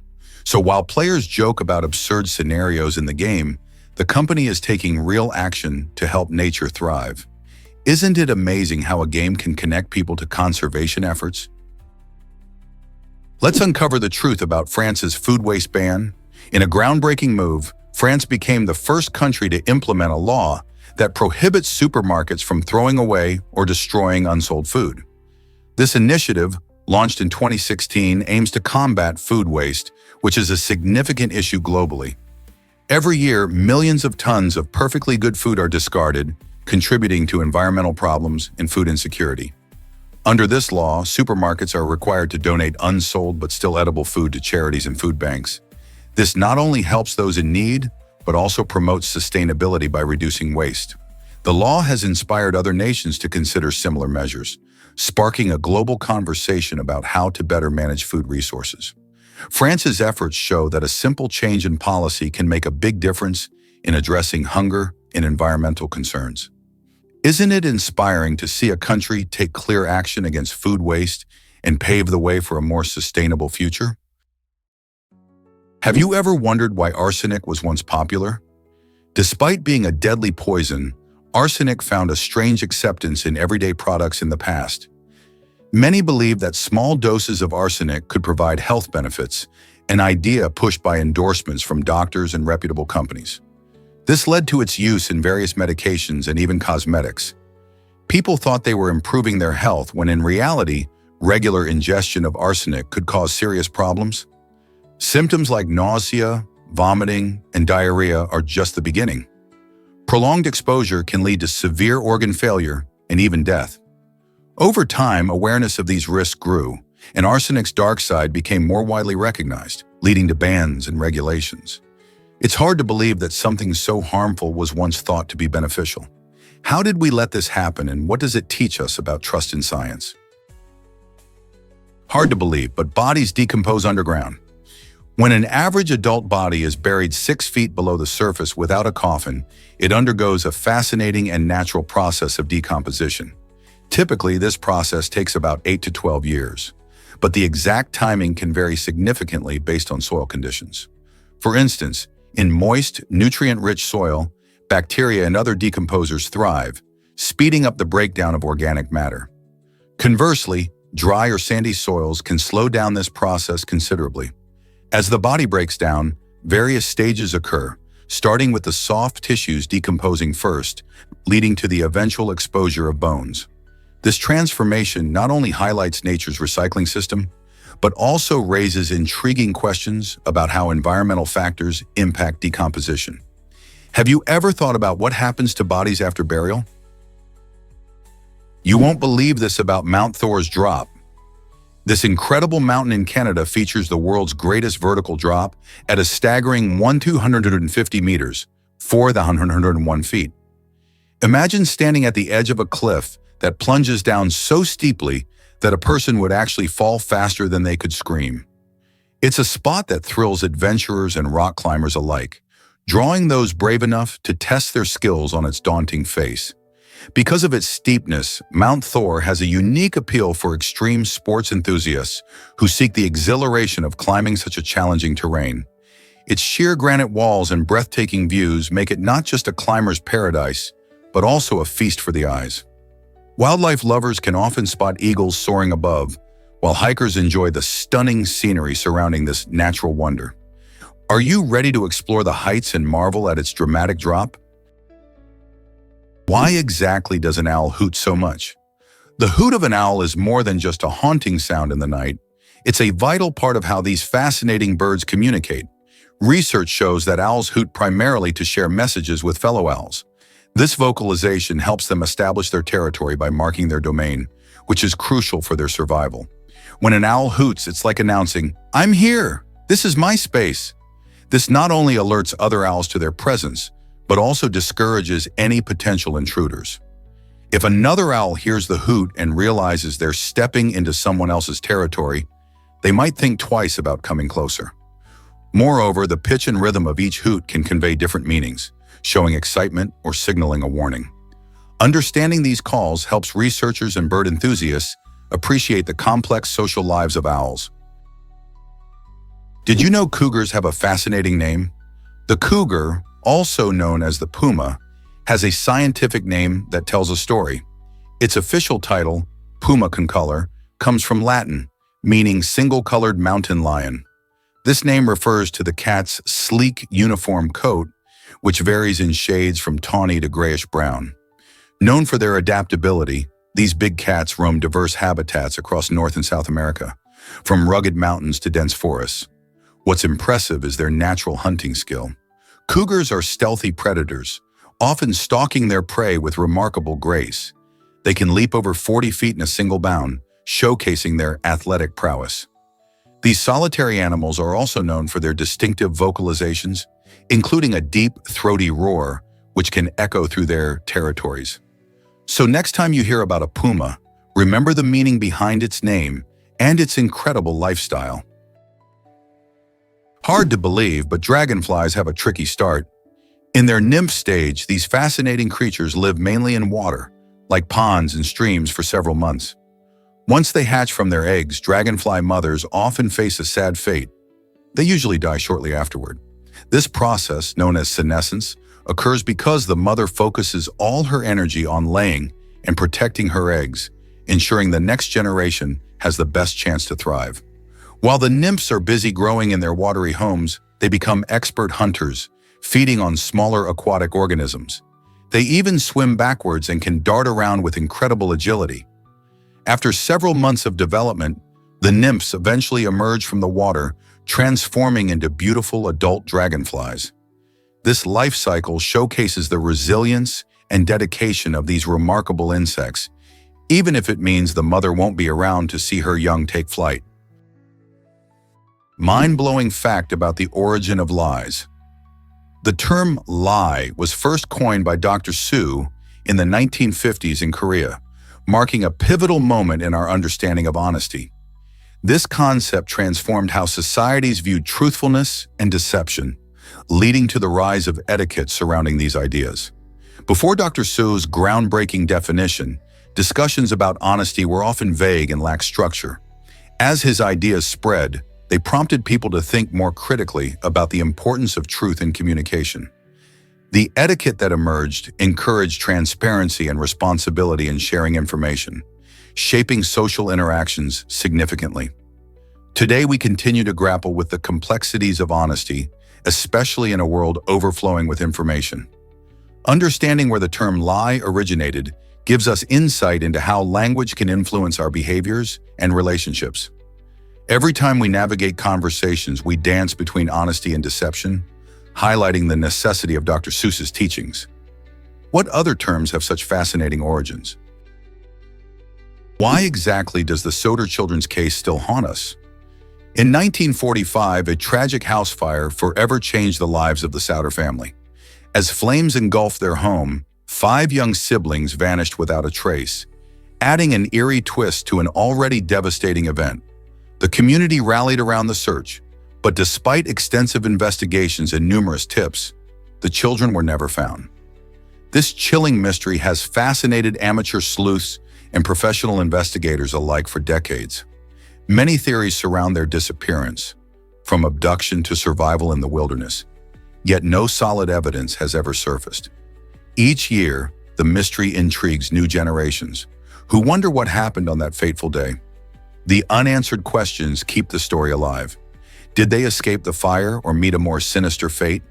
So while players joke about absurd scenarios in the game, the company is taking real action to help nature thrive. Isn't it amazing how a game can connect people to conservation efforts? Let's uncover the truth about France's food waste ban. In a groundbreaking move, France became the first country to implement a law that prohibits supermarkets from throwing away or destroying unsold food. This initiative, launched in 2016, aims to combat food waste, which is a significant issue globally. Every year, millions of tons of perfectly good food are discarded, contributing to environmental problems and food insecurity. Under this law, supermarkets are required to donate unsold but still edible food to charities and food banks. This not only helps those in need, but also promotes sustainability by reducing waste. The law has inspired other nations to consider similar measures, sparking a global conversation about how to better manage food resources. France's efforts show that a simple change in policy can make a big difference in addressing hunger and environmental concerns. Isn't it inspiring to see a country take clear action against food waste and pave the way for a more sustainable future? Have you ever wondered why arsenic was once popular? Despite being a deadly poison, arsenic found a strange acceptance in everyday products in the past. Many believed that small doses of arsenic could provide health benefits, an idea pushed by endorsements from doctors and reputable companies. This led to its use in various medications and even cosmetics. People thought they were improving their health when in reality, regular ingestion of arsenic could cause serious problems. Symptoms like nausea, vomiting, and diarrhea are just the beginning. Prolonged exposure can lead to severe organ failure and even death. Over time, awareness of these risks grew, and arsenic's dark side became more widely recognized, leading to bans and regulations. It's hard to believe that something so harmful was once thought to be beneficial. How did we let this happen, and what does it teach us about trust in science? Hard to believe, but bodies decompose underground. When an average adult body is buried 6 feet below the surface without a coffin, it undergoes a fascinating and natural process of decomposition. Typically, this process takes about 8 to 12 years, but the exact timing can vary significantly based on soil conditions. For instance, in moist, nutrient-rich soil, bacteria and other decomposers thrive, speeding up the breakdown of organic matter. Conversely, dry or sandy soils can slow down this process considerably. As the body breaks down, various stages occur, starting with the soft tissues decomposing first, leading to the eventual exposure of bones. This transformation not only highlights nature's recycling system, but also raises intriguing questions about how environmental factors impact decomposition. Have you ever thought about what happens to bodies after burial? You won't believe this about Mount Thor's drop. This incredible mountain in Canada features the world's greatest vertical drop at a staggering 1,250 meters, 4,101 feet. Imagine standing at the edge of a cliff that plunges down so steeply that a person would actually fall faster than they could scream. It's a spot that thrills adventurers and rock climbers alike, drawing those brave enough to test their skills on its daunting face. Because of its steepness, Mount Thor has a unique appeal for extreme sports enthusiasts who seek the exhilaration of climbing such a challenging terrain. Its sheer granite walls and breathtaking views make it not just a climber's paradise, but also a feast for the eyes. Wildlife lovers can often spot eagles soaring above, while hikers enjoy the stunning scenery surrounding this natural wonder. Are you ready to explore the heights and marvel at its dramatic drop? Why exactly does an owl hoot so much? The hoot of an owl is more than just a haunting sound in the night. It's a vital part of how these fascinating birds communicate. Research shows that owls hoot primarily to share messages with fellow owls. This vocalization helps them establish their territory by marking their domain, which is crucial for their survival. When an owl hoots, it's like announcing, "I'm here! This is my space!" This not only alerts other owls to their presence, but also discourages any potential intruders. If another owl hears the hoot and realizes they're stepping into someone else's territory, they might think twice about coming closer. Moreover, the pitch and rhythm of each hoot can convey different meanings, showing excitement or signaling a warning. Understanding these calls helps researchers and bird enthusiasts appreciate the complex social lives of owls. Did you know cougars have a fascinating name? The cougar, also known as the puma, has a scientific name that tells a story. Its official title, puma concolor, comes from Latin, meaning single-colored mountain lion. This name refers to the cat's sleek, uniform coat, which varies in shades from tawny to grayish-brown. Known for their adaptability, these big cats roam diverse habitats across North and South America, from rugged mountains to dense forests. What's impressive is their natural hunting skill. Cougars are stealthy predators, often stalking their prey with remarkable grace. They can leap over 40 feet in a single bound, showcasing their athletic prowess. These solitary animals are also known for their distinctive vocalizations, including a deep, throaty roar, which can echo through their territories. So next time you hear about a puma, remember the meaning behind its name and its incredible lifestyle. Hard to believe, but dragonflies have a tricky start. In their nymph stage, these fascinating creatures live mainly in water, like ponds and streams, for several months. Once they hatch from their eggs, dragonfly mothers often face a sad fate. They usually die shortly afterward. This process, known as senescence, occurs because the mother focuses all her energy on laying and protecting her eggs, ensuring the next generation has the best chance to thrive. While the nymphs are busy growing in their watery homes, they become expert hunters, feeding on smaller aquatic organisms. They even swim backwards and can dart around with incredible agility. After several months of development, the nymphs eventually emerge from the water, transforming into beautiful adult dragonflies. This life cycle showcases the resilience and dedication of these remarkable insects, even if it means the mother won't be around to see her young take flight. Mind-blowing fact about the origin of lies. The term lie was first coined by Dr. Sue in the 1950s in Korea, marking a pivotal moment in our understanding of honesty. This concept transformed how societies viewed truthfulness and deception, leading to the rise of etiquette surrounding these ideas. Before Dr. Sue's groundbreaking definition, discussions about honesty were often vague and lacked structure. As his ideas spread, they prompted people to think more critically about the importance of truth in communication. The etiquette that emerged encouraged transparency and responsibility in sharing information, shaping social interactions significantly. Today, we continue to grapple with the complexities of honesty, especially in a world overflowing with information. Understanding where the term lie originated gives us insight into how language can influence our behaviors and relationships. Every time we navigate conversations, we dance between honesty and deception, highlighting the necessity of Dr. Seuss's teachings. What other terms have such fascinating origins? Why exactly does the Soder children's case still haunt us? In 1945, a tragic house fire forever changed the lives of the Soder family. As flames engulfed their home, 5 young siblings vanished without a trace, adding an eerie twist to an already devastating event. The community rallied around the search, but despite extensive investigations and numerous tips, the children were never found. This chilling mystery has fascinated amateur sleuths and professional investigators alike for decades. Many theories surround their disappearance, from abduction to survival in the wilderness, yet no solid evidence has ever surfaced. Each year, the mystery intrigues new generations, who wonder what happened on that fateful day. The unanswered questions keep the story alive. Did they escape the fire or meet a more sinister fate?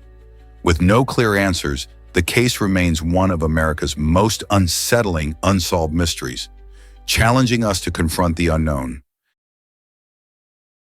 With no clear answers, the case remains one of America's most unsettling unsolved mysteries, challenging us to confront the unknown.